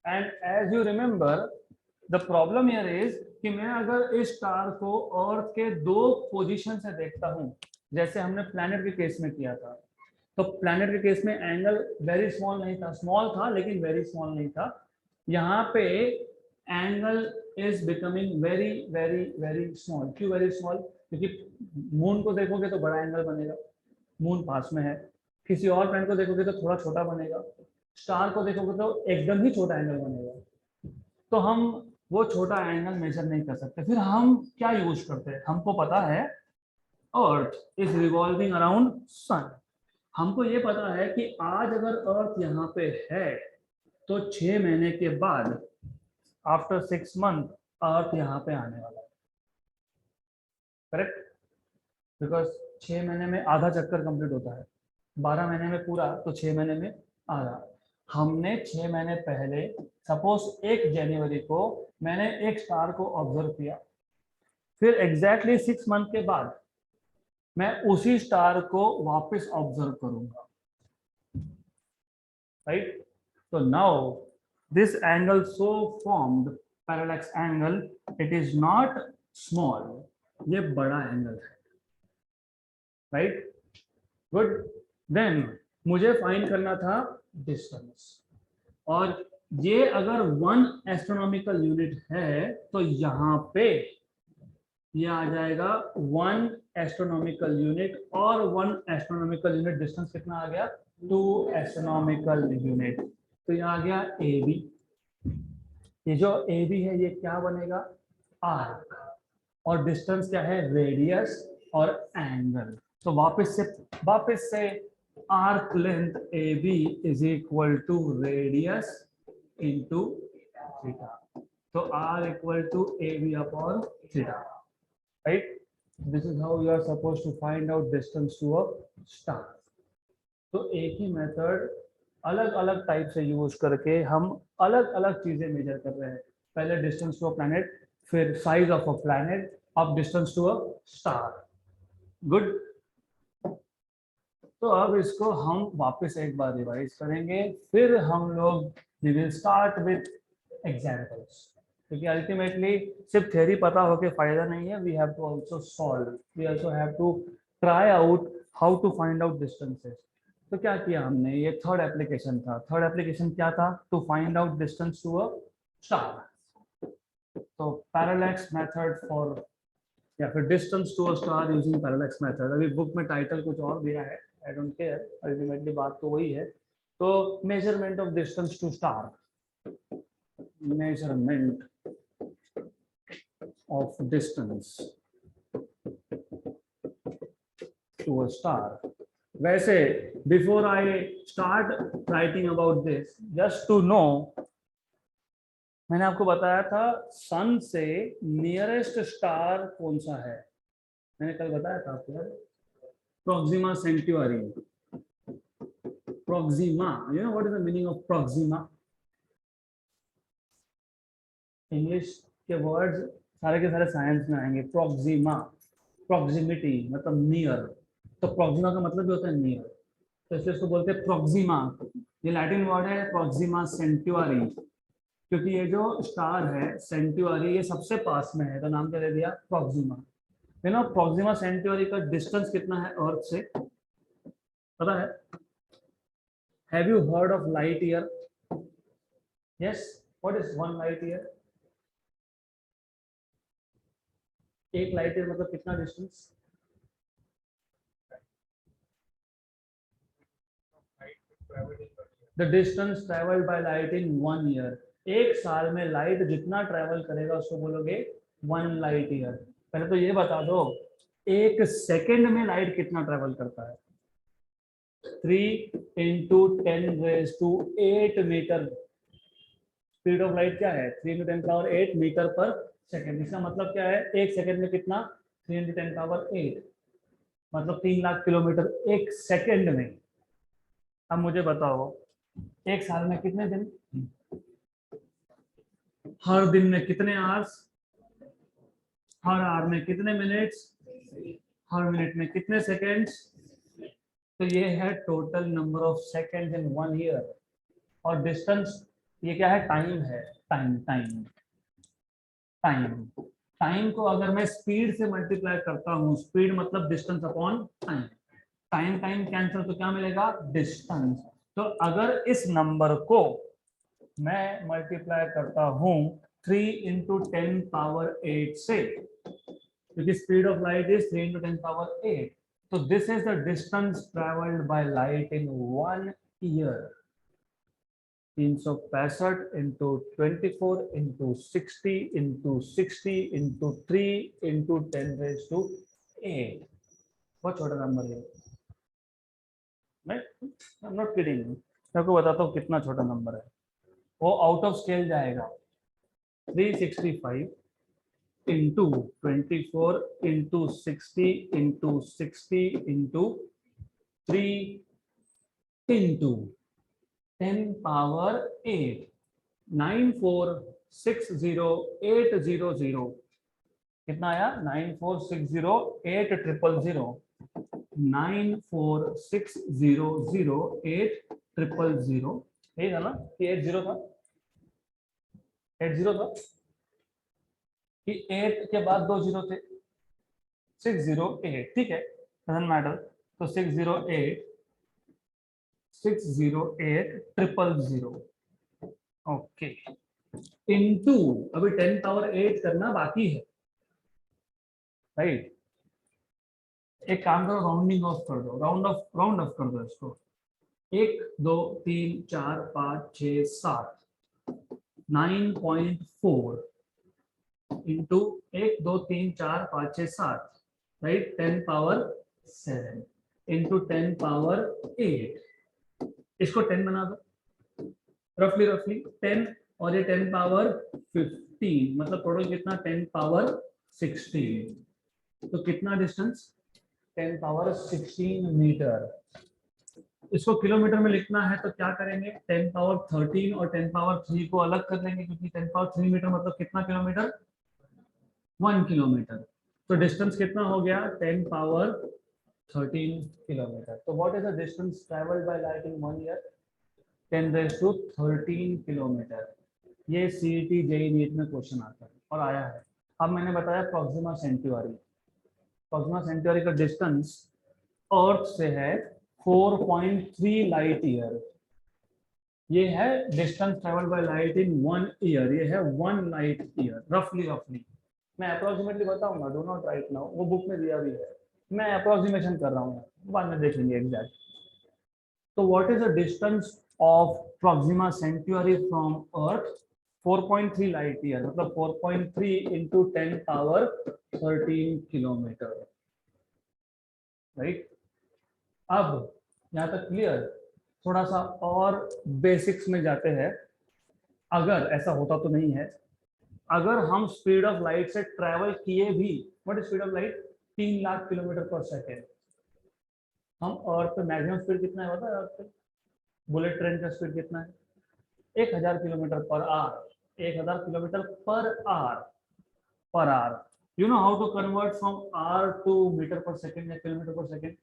A: And as you remember the problem here is कि मैं अगर इस स्टार को अर्थ के 2 पोजीशन से देखता हूं, जैसे हमने प्लैनेट के केस में किया था, तो प्लैनेट के केस में एंगल वेरी स्मॉल नहीं था, स्मॉल था लेकिन वेरी स्मॉल नहीं था। यहाँ पे angle is becoming very very very small. क्यों वेरी स्मॉल, क्योंकि मून को देखोगे तो बड़ा एंगल बनेगा, मून पास में है, किसी और प्लैनेट को देखोगे तो थोड़ा छोटा बनेगा, स्टार को देखोगे तो एकदम ही छोटा एंगल बनेगा। तो हम वो छोटा एंगल मेजर नहीं कर सकते। फिर हम क्या यूज करते हैं, हमको पता है earth is revolving around sun. हमको ये पता है कि आज अगर अर्थ यहाँ पे है तो 6 महीने के बाद आफ्टर 6 मंथ अर्थ यहाँ पे आने वाला है, करेक्ट। बिकॉज 6 महीने में आधा चक्कर कंप्लीट होता है, 12 महीने में पूरा, तो 6 महीने में आधा। हमने 6 महीने पहले सपोज 1 जनवरी को मैंने एक स्टार को ऑब्जर्व किया, फिर एग्जैक्टली 6 मंथ के बाद मैं उसी स्टार को वापस ऑब्जर्व करूंगा, राइट। तो now this angle so formed parallax angle, it is not small, ये बड़ा एंगल है, राइट। गुड। देन मुझे फाइंड करना था डिस्टेंस, और ये अगर 1 एस्ट्रोनॉमिकल यूनिट है तो यहाँ पे ये आ जाएगा 1 एस्ट्रोनॉमिकल यूनिट, और 1 एस्ट्रोनॉमिकल यूनिट डिस्टेंस कितना आ गया, 2 एस्ट्रोनॉमिकल यूनिट। तो ये आ गया ए बी, ये जो ए बी है ये क्या बनेगा, आर्क, और डिस्टेंस क्या है, रेडियस और एंगल। तो वापस से arc length A B is equal to radius into theta. तो R equal to A B upon theta, right. This is how you are suppose to find out distance to a star. तो एक ही method अलग अलग type से use करके हम अलग अलग चीजें मेजर कर रहे हैं। पहले डिस्टेंस टू अ प्लैनेट, फिर साइज ऑफ अ प्लैनेट, अब distance to a star. Good. तो अब इसको हम वापस एक बार रिवाइज करेंगे, फिर हम लोग we will start with examples, क्योंकि अल्टीमेटली सिर्फ थ्योरी पता होके फायदा नहीं है। We have to also solve, we also have to try out how to find out distances. तो क्या किया हमने, ये थर्ड एप्लीकेशन था। थर्ड एप्लीकेशन क्या था, to find out distance to a star. तो पैरेलैक्स मेथड फॉर, या फिर distance to a star using parallax method. अभी बुक में टाइटल कुछ और दिया है, आई डोंट केयर, अल्टीमेटली बात तो वही है। तो measurement of distance to star, measurement of distance to a star. वैसे before I start writing about this, just to know, मैंने आपको बताया था सन से नियरेस्ट स्टार कौन सा है, मैंने कल बताया था आपको, Proxima Centauri. Proxima, you know what is the meaning of proxima? English के वर्ड्स सारे के सारे साइंस में आएंगे। प्रोक्सिमा, प्रॉक्सिमिटी मतलब नियर, तो प्रोक्सिमा का मतलब भी होता है नियर, तो इसलिए इसको बोलते हैं प्रोक्सिमा। ये लैटिन वर्ड है प्रोक्सिमा सेंटियरी, क्योंकि ये जो स्टार है सेंटियरी ये सबसे पास में है, तो नाम क्या दे दिया, प्रोक्सिमा। यू नो प्रोक्सिमा सेंटियरी का डिस्टेंस कितना है अर्थ से, पता है? Have you heard of light year? Yes, what is one light year? एक लाइट ईयर मतलब कितना distance? The distance travelled by light in 1 year. एक साल में लाइट जितना ट्रेवल करेगा उसको बोलोगे 1 लाइट ईयर। पहले तो ये बता दो, एक सेकंड में लाइट कितना ट्रेवल करता है? 3 into 10⁸ metre. Speed of light क्या है? 3 इंटू 10⁸ मीटर पर सेकेंड। इसका मतलब क्या है, एक सेकंड में कितना? 3 इंटू 10⁸, मतलब 3 लाख किलोमीटर एक सेकंड में। अब मुझे बताओ एक साल में कितने दिन, हर दिन में कितने आवर्स, हर आवर में कितने मिनट्स, हर मिनट में कितने सेकेंड्स? तो ये है total number of seconds in 1 year. और डिस्टेंस ये क्या है, टाइम है। टाइम टाइम टाइम टाइम को अगर मैं स्पीड से मल्टीप्लाई करता हूँ, स्पीड मतलब distance upon time, time time cancel, तो क्या मिलेगा, डिस्टेंस। तो अगर इस नंबर को मैं मल्टीप्लाई करता हूं 3 इंटू 10⁸ से, क्योंकि speed of light is 3 into 10⁸, तो this is the distance travelled by light in 1 year. 365 into 24 into 60 into 60 into 3 into 10⁸। बहुत छोटा नंबर है, मैं नॉट किडिंग, मैं आपको बताता हूँ कितना छोटा नंबर है। वो आउट ऑफ स्केल जाएगा। 365 into 24 into 60 into 60 into 3 into 10⁸ 9460800। कितना आया? 9460800। 9460800। यही था ना कि 80 था, 80 था कि 8 के बाद 2 जीरो थे, 608, ठीक है, डजंट मैटर। तो 608 ओके, इनटू अभी 10⁸ करना बाकी है, राइट। एक काम करो, राउंडिंग ऑफ कर दो, राउंड ऑफ कर दो इसको। 1 2 3 4 5 6 7 9.4 into 1 2 3 4 5 6 7 right, 10 power 7 into 10 power 8, इसको 10 बना दो, रफली रफली 10 और ये 10 पावर 15, मतलब टोटल कितना 10 पावर 16, तो कितना डिस्टेंस 10 पावर 16 मीटर। इसको किलोमीटर में लिखना है तो क्या करेंगे, 10 पावर 13 और 10 पावर 3 को अलग कर देंगे, क्योंकि 10 पावर 3 मीटर मतलब कितना किलोमीटर, 1 किलोमीटर। तो डिस्टेंस कितना हो गया 10 पावर 13 किलोमीटर। तो what is the distance travelled by light in 1 year, 10⁻13 kilometre. ये सीईटी जेईई नीट में क्वेश्चन आता है और आया है। अब मैंने बताया प्रॉक्सिमा सेंटुअरी, प्रॉक्सिमा सेंटुअरी का डिस्टेंस अर्थ से है 4.3 लाइट ईयर। ये है distance travelled by light in 1 year, ये है 1 लाइट ईयर रफली रफली। मैं अप्रोक्सीमेटली बताऊंगा, डू नॉट राइट नाउ, वो बुक में दिया भी है, मैं अप्रोक्सीमेशन कर रहा हूँ, बाद में देख लेंगे एग्जैक्ट। तो what is the distance of Proxima Centauri from earth, 4.3 light year, मतलब 4.3 इंटू 10 पावर 13 किलोमीटर, राइट। अब यहाँ तक क्लियर, थोड़ा सा और बेसिक्स में जाते हैं। अगर ऐसा होता तो नहीं है, अगर हम स्पीड ऑफ लाइट से ट्रेवल किए भी, what is speed of light, 3 lakh kilometre per second. हम अर्थ पे मैक्सिमम स्पीड कितना है पता है अर्थ पे, बुलेट ट्रेन का स्पीड कितना है, 1000 kilometre per hour, 1000 kilometre per hour, per hour. You know how to convert from hour to metre per second या kilometre per second,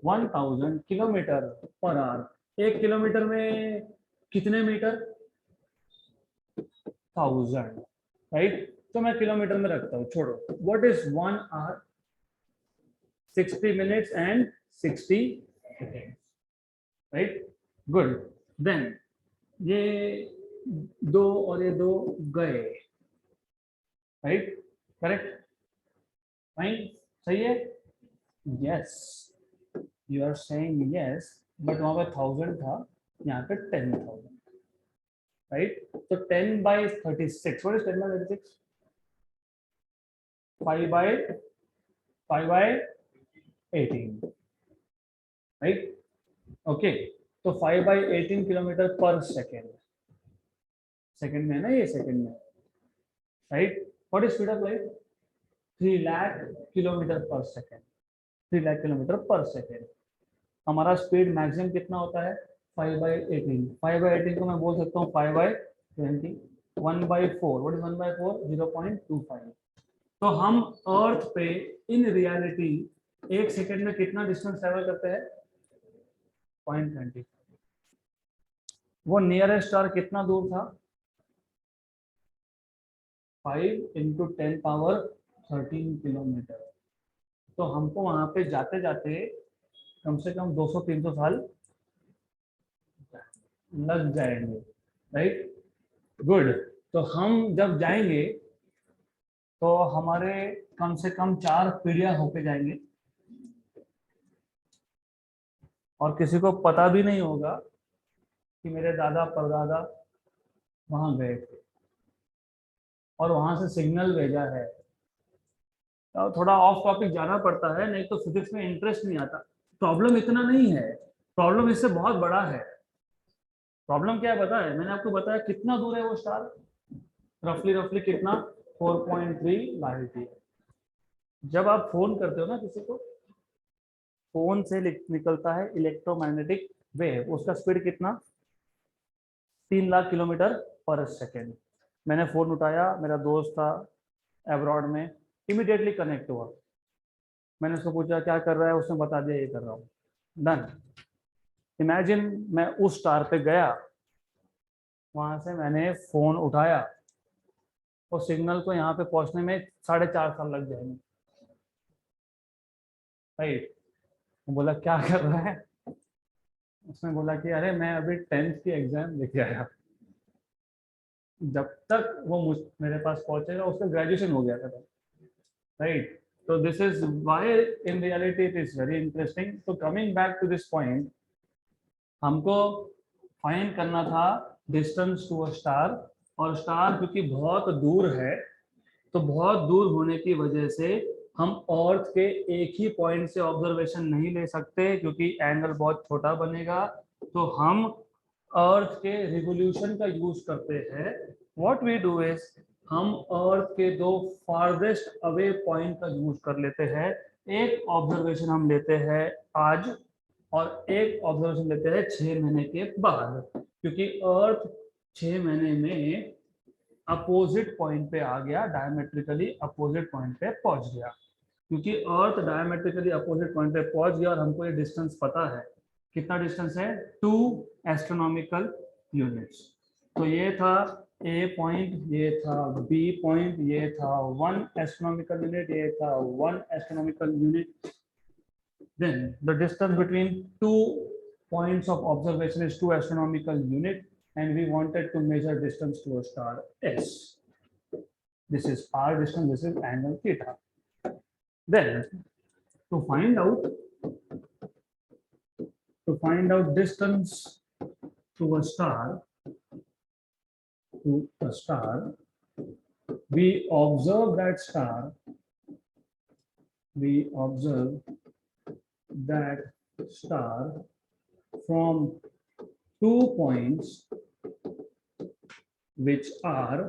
A: 1000 kilometre per hour. 1 kilometre में कितने मीटर, 1000, राइट। तो मैं kilometre में रखता हूँ, छोड़ो। What is 1 hour, 60 minutes and 60 second, right, good. Then ये दो और ये दो गए, राइट, करेक्ट, फाइन, सही है, yes, you are saying yes, but वहां पे 1000 था, यहाँ पे 10,000, राइट। तो 10/36, व्हाट इज 10/36, 5/18, राइट, ओके। तो 5/18 किलोमीटर पर सेकेंड, सेकेंड में है ना ये, सेकेंड में, right. What is speed of light, 3 lakh kilometre per second, 3 lakh kilometre per second. हमारा स्पीड मैक्सिमम कितना होता है, 5/18, 5/18 को मैं बोल सकता हूँ 5/20, 1/4, व्हाट इज 1/4, 0.25। तो हम अर्थ पे इन रियलिटी 1 सेकेंड में कितना डिस्टेंस ट्रेवल करते हैं, 0.20। वो नियरेस्ट स्टार कितना दूर था, 5 इंटू 10 पावर 13 किलोमीटर। तो हमको वहां पे जाते जाते कम से कम 200-300 साल लग जाएंगे, राइट, गुड। तो हम जब जाएंगे तो हमारे कम से कम 4 पीढ़ियां होके जाएंगे, और किसी को पता भी नहीं होगा कि मेरे दादा परदादा वहां गए थे और वहां से सिग्नल भेजा है। तो थोड़ा ऑफ टॉपिक जाना पड़ता है, नहीं तो फिजिक्स में इंटरेस्ट नहीं आता। प्रॉब्लम इतना नहीं है, प्रॉब्लम इससे बहुत बड़ा है। प्रॉब्लम क्या है पता है, मैंने आपको बताया कितना दूर है वो स्टार, रफली रफली कितना, 4.3 लाइट ईयर। जब आप फोन करते हो ना किसी को, फोन से निकलता है इलेक्ट्रोमैग्नेटिक वेव, उसका स्पीड कितना, 3 लाख किलोमीटर पर सेकेंड। मैंने फोन उठाया, मेरा दोस्त था अब्रॉड में, इमीडिएटली कनेक्ट हुआ। मैंने उसको पूछा क्या कर रहा है, उसने बता दिया ये कर रहा हूँ, डन। इमेजिन मैं उस स्टार पे गया, वहां से मैंने फोन उठाया, और सिग्नल को यहाँ पे पहुंचने में 4.5 साल लग जाएंगे, राइट। बोला क्या कर रहा है, उसने बोला कि अरे मैं अभी 10th की एग्जाम लेके आया। जब तक वो मेरे पास पहुंचेगा उसका ग्रेजुएशन हो गया था, राइट। तो this is why in reality it is very interesting. तो coming back to this point, हमको फाइंड करना था डिस्टेंस टू अ स्टार, और स्टार क्योंकि बहुत दूर है, तो बहुत दूर होने की वजह से हम अर्थ के एक ही पॉइंट से ऑब्जर्वेशन नहीं ले सकते क्योंकि एंगल बहुत छोटा बनेगा, तो हम अर्थ के रिवोल्यूशन का यूज करते हैं। व्हाट वी डू इज, हम अर्थ के दो फारदेस्ट अवे पॉइंट का यूज कर लेते हैं। एक ऑब्जर्वेशन हम लेते हैं आज और एक ऑब्जर्वेशन लेते हैं 6 महीने के बाद, क्योंकि अर्थ 6 महीने में अपोजिट पॉइंट पे आ गया, डायमेट्रिकली अपोजिट पॉइंट पे पहुंच गया। क्योंकि अर्थ डायमेट्रिकली अपोजिट पॉइंट पे पहुंच गया और हमको ये डिस्टेंस पता है, कितना डिस्टेंस है, 2 एस्ट्रोनॉमिकल यूनिट्स। तो ये था ए पॉइंट, ये था बी पॉइंट, ये था 1 एस्ट्रोनॉमिकल यूनिट, ये था 1 astronomical unit. Then the distance between two points of observation is 2 astronomical unit, and we wanted to measure distance to a star S. This is r distance, this is angle theta. Then to find out distance to a star, we observe that star, from 2 points which are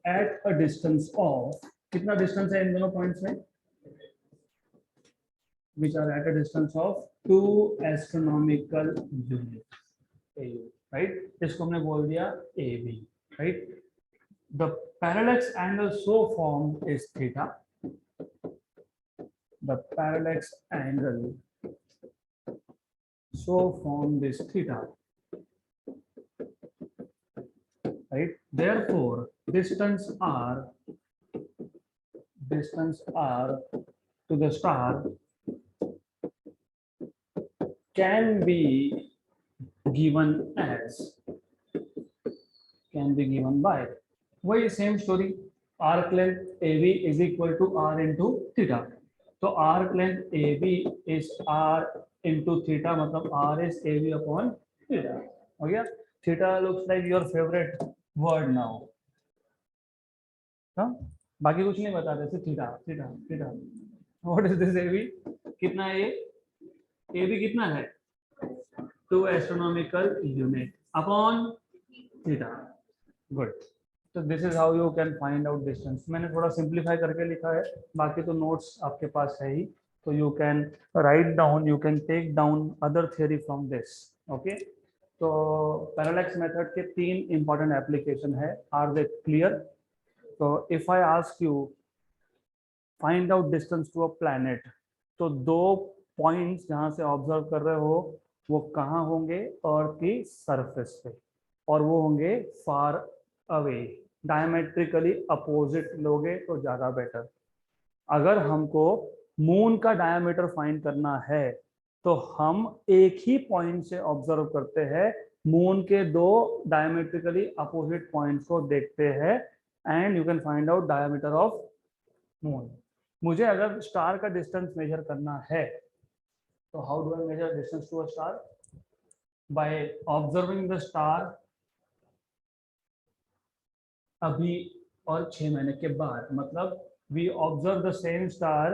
A: at a distance of, कितना distance है इन दोनों points में, which are at a distance of 2 astronomical units, right? इसको हमने बोल दिया AB, right? The parallax angle so formed is theta. The parallax angle so formed is theta, right? Therefore, distance r to the star can be given by वही same story, arc length AB is equal to r into theta. तो arc length AB is r into theta, मतलब r is AB upon theta. हो गया? Theta looks like your favorite word now. हाँ, बाकी कुछ नहीं बताते, सिर्फ theta. What is this AB? कितना है AB कितना है? 2 astronomical unit upon theta. Good. तो this is how you can find out distance. मैंने थोड़ा सिंप्लीफाई करके लिखा है, बाकी तो नोट्स आपके पास है ही, तो you can write down, you can take down other theory from this. Okay, तो पैरालैक्स मेथड के 3 इंपॉर्टेंट एप्लीकेशन है। Are they clear? तो if I ask you find out distance to a planet, तो 2 points जहां से observe कर रहे हो वो कहाँ होंगे? अर्थ की सरफेस पे, और वो होंगे फार अवे, डायमेट्रिकली अपोजिट लोगे तो ज्यादा बेटर। अगर हमको मून का डायमीटर फाइंड करना है तो हम एक ही पॉइंट से ऑब्जर्व करते हैं, मून के 2 डायमेट्रिकली अपोजिट पॉइंट्स को देखते हैं, and you can find out diameter of moon. मुझे अगर स्टार का डिस्टेंस मेजर करना है तो how do I measure distance to a star? By observing the star अभी और 6 महीने के बाद, मतलब we observe the same star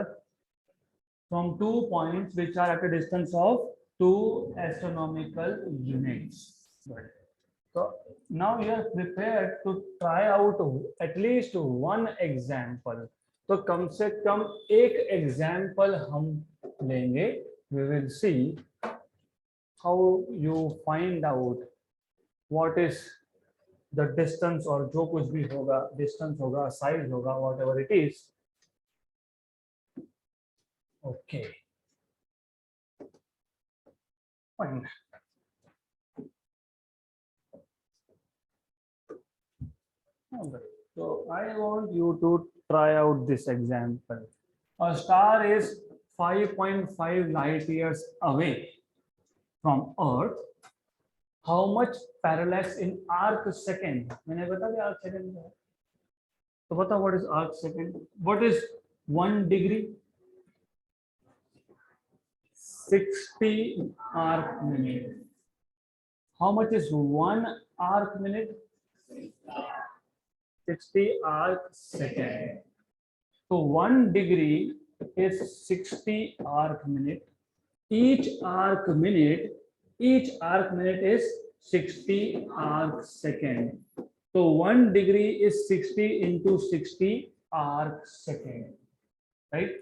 A: from 2 points which are at a distance of 2 astronomical units. Right. So now we are prepared to try out at least one example. तो कम से कम एक example हम लेंगे। We will see how you find out what is the distance, और जो कुछ भी होगा, डिस्टेंस होगा, साइज होगा, whatever it is. Okay, fine. Okay. So I want you to try out this example. A star is 5.5 light years away from Earth. How much parallax in arc second? मैंने बता दिया arc second क्या है, तो बता what is arc second? What is 1 degree? 60 arc minute. How much is 1 arc minute? 60 arc second. तो 1 degree is 60 arc minute, each arc minute is 60 arc second. तो 1 degree is 60 into 60 arc second, right?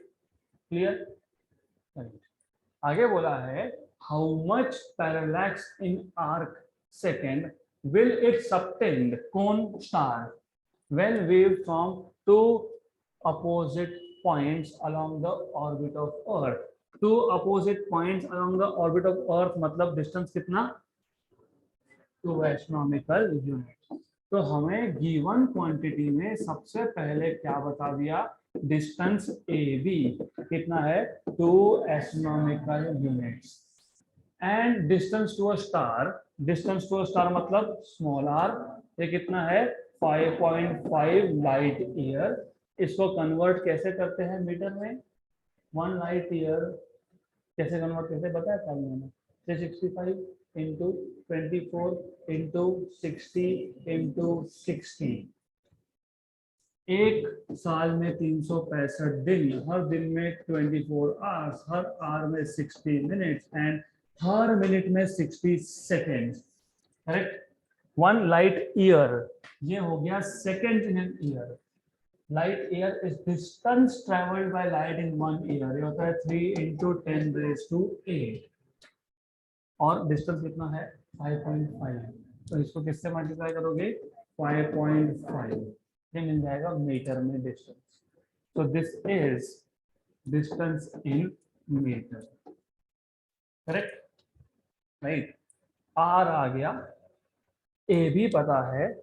A: Clear? Right. आगे बोला है how much parallax in arc second will it subtend cone star when viewed from two opposite points along the orbit of Earth. Two opposite points along the orbit of Earth मतलब distance कितना, 2 astronomical unit. तो हमें given quantity में सबसे पहले क्या बता दिया, डिस्टेंस ए बी कितना है, 2 astronomical units, and distance to a star मतलब स्मॉल आर, ये कितना है 5.5 लाइट ईयर। इसको कन्वर्ट कैसे करते हैं मीटर में, 1 लाइट ईयर कैसे कन्वर्ट करते हैं बताया था मैंने, 365 इंटू 24 इंटू 60 इंटू 60। एक साल में 365 दिन, हर दिन में 24 आवर्स, हर आवर में 60 मिनट्स एंड हर मिनट में 60 सेकेंड्स, करेक्ट। 1 लाइट ईयर ये हो गया second in an year. Light year is distance travelled by light in 1 year, ये होता है 3 इंटू 10⁸ और डिस्टेंस कितना है 5.5। तो इसको किससे मल्टीप्लाई करोगे 5.5, ये मिल जाएगा मीटर में डिस्टेंस। तो this is distance in meter, correct, right. R आ गया, ए भी पता है,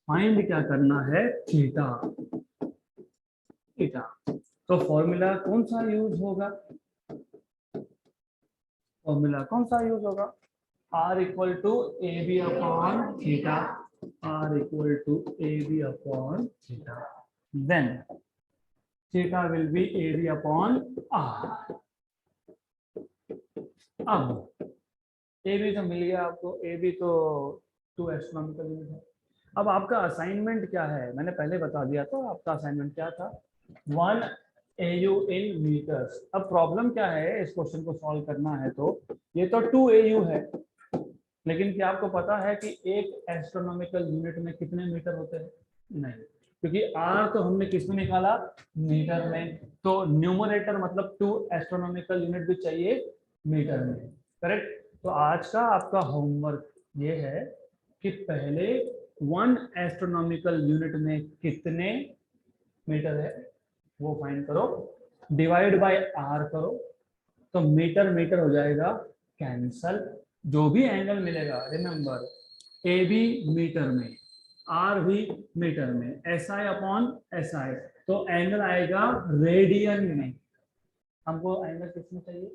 A: फाइंड क्या करना है, थीटा। थीटा तो फॉर्मूला कौन सा यूज होगा, फॉर्मूला कौन सा यूज होगा, R equal to A B upon theta, R equal to A B upon theta, then theta will be A B upon R। अब ए बी तो मिल गया आपको, ए बी तो 2 एस्ट्रोनॉमिकल यूनिट है। अब आपका असाइनमेंट क्या है, मैंने पहले बता दिया था आपका असाइनमेंट क्या था, 1 AU इन मीटर्स। अब प्रॉब्लम क्या है, इस क्वेश्चन को सॉल्व करना है तो ये तो 2 AU है, लेकिन क्या आपको पता है कि एक एस्ट्रोनॉमिकल यूनिट में कितने मीटर होते हैं, नहीं, क्योंकि आर तो हमने किस में निकाला, मीटर में, तो न्यूमरेटर मतलब 2 एस्ट्रोनॉमिकल यूनिट भी चाहिए मीटर में, करेक्ट। तो आज का आपका होमवर्क ये है कि पहले 1 एस्ट्रोनॉमिकल यूनिट में कितने मीटर है वो फाइंड करो, डिवाइड बाय आर करो, तो मीटर मीटर हो जाएगा कैंसल, जो भी एंगल मिलेगा रिमेंबर ए बी मीटर में, आर भी मीटर में, S I upon S I, तो एंगल आएगा रेडियन में। हमको एंगल किसमें चाहिए,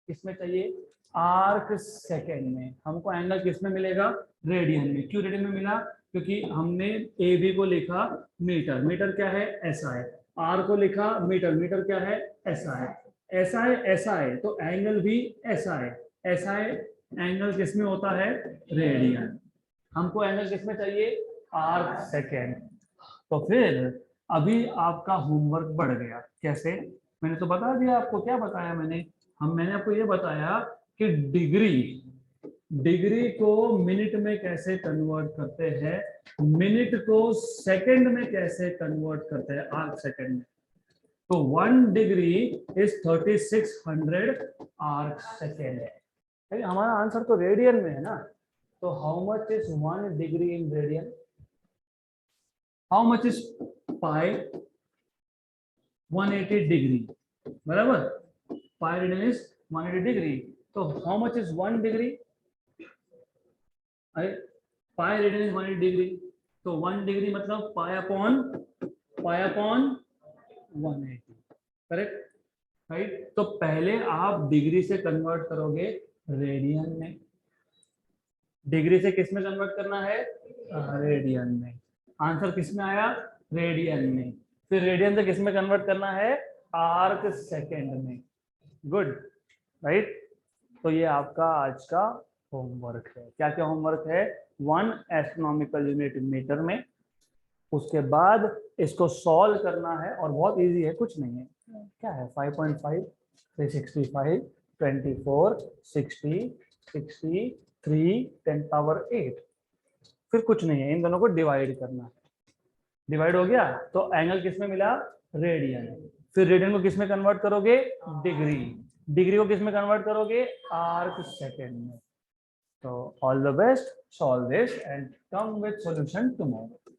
A: किसमें चाहिए, आर्क सेकेंड में। हमको एंगल किसमें मिलेगा, रेडियन में। क्यों रेडियन में मिला, क्योंकि हमने ए बी को लिखा मीटर, मीटर क्या है एस आई, आर को लिखा मीटर, मीटर क्या है S I, S I S I, तो एंगल भी S I, S I angle किसमें होता है, रेडियन। हमको एंगल किसमें चाहिए, आर्क सेकेंड। तो फिर अभी आपका होमवर्क बढ़ गया, कैसे, मैंने तो बता दिया आपको, क्या बताया मैंने आपको ये बताया कि डिग्री को मिनट में कैसे कन्वर्ट करते हैं, मिनट को सेकंड में कैसे कन्वर्ट करते हैं, आर्क सेकंड में। तो 1 डिग्री इज 3600 आर्क सेकेंड है, हमारा आंसर तो रेडियन में है ना। तो how much is 1 degree in radian, how much is pi, 180 degree, बराबर, पाई रेडियन इज 180 डिग्री। तो how much is 1 degree, pi radian is 180 degree, तो 1 डिग्री मतलब पाई अपॉन 180, करेक्ट, राइट। तो पहले आप डिग्री से कन्वर्ट करोगे रेडियन में, डिग्री से किस में कन्वर्ट करना है, रेडियन में। आंसर किस में आया, रेडियन में। फिर रेडियन से किस में कन्वर्ट करना है, आर्क सेकेंड में, गुड, राइट। तो ये आपका आज का होमवर्क है। क्या क्या होमवर्क है, 1 एस्ट्रोनॉमिकल यूनिट मीटर में, उसके बाद इसको सॉल्व करना है और बहुत इजी है, कुछ नहीं है। क्या है 5.5 365 24 60 63 10 पावर 8। फिर कुछ नहीं है, इन दोनों को डिवाइड करना है। डिवाइड हो गया तो एंगल किस में मिला, रेडियन। फिर रेडियन को किस में कन्वर्ट करोगे, डिग्री। डिग्री को किस में कन्वर्ट करोगे, आर्क सेकेंड में। तो all the best, solve this and come with solution tomorrow.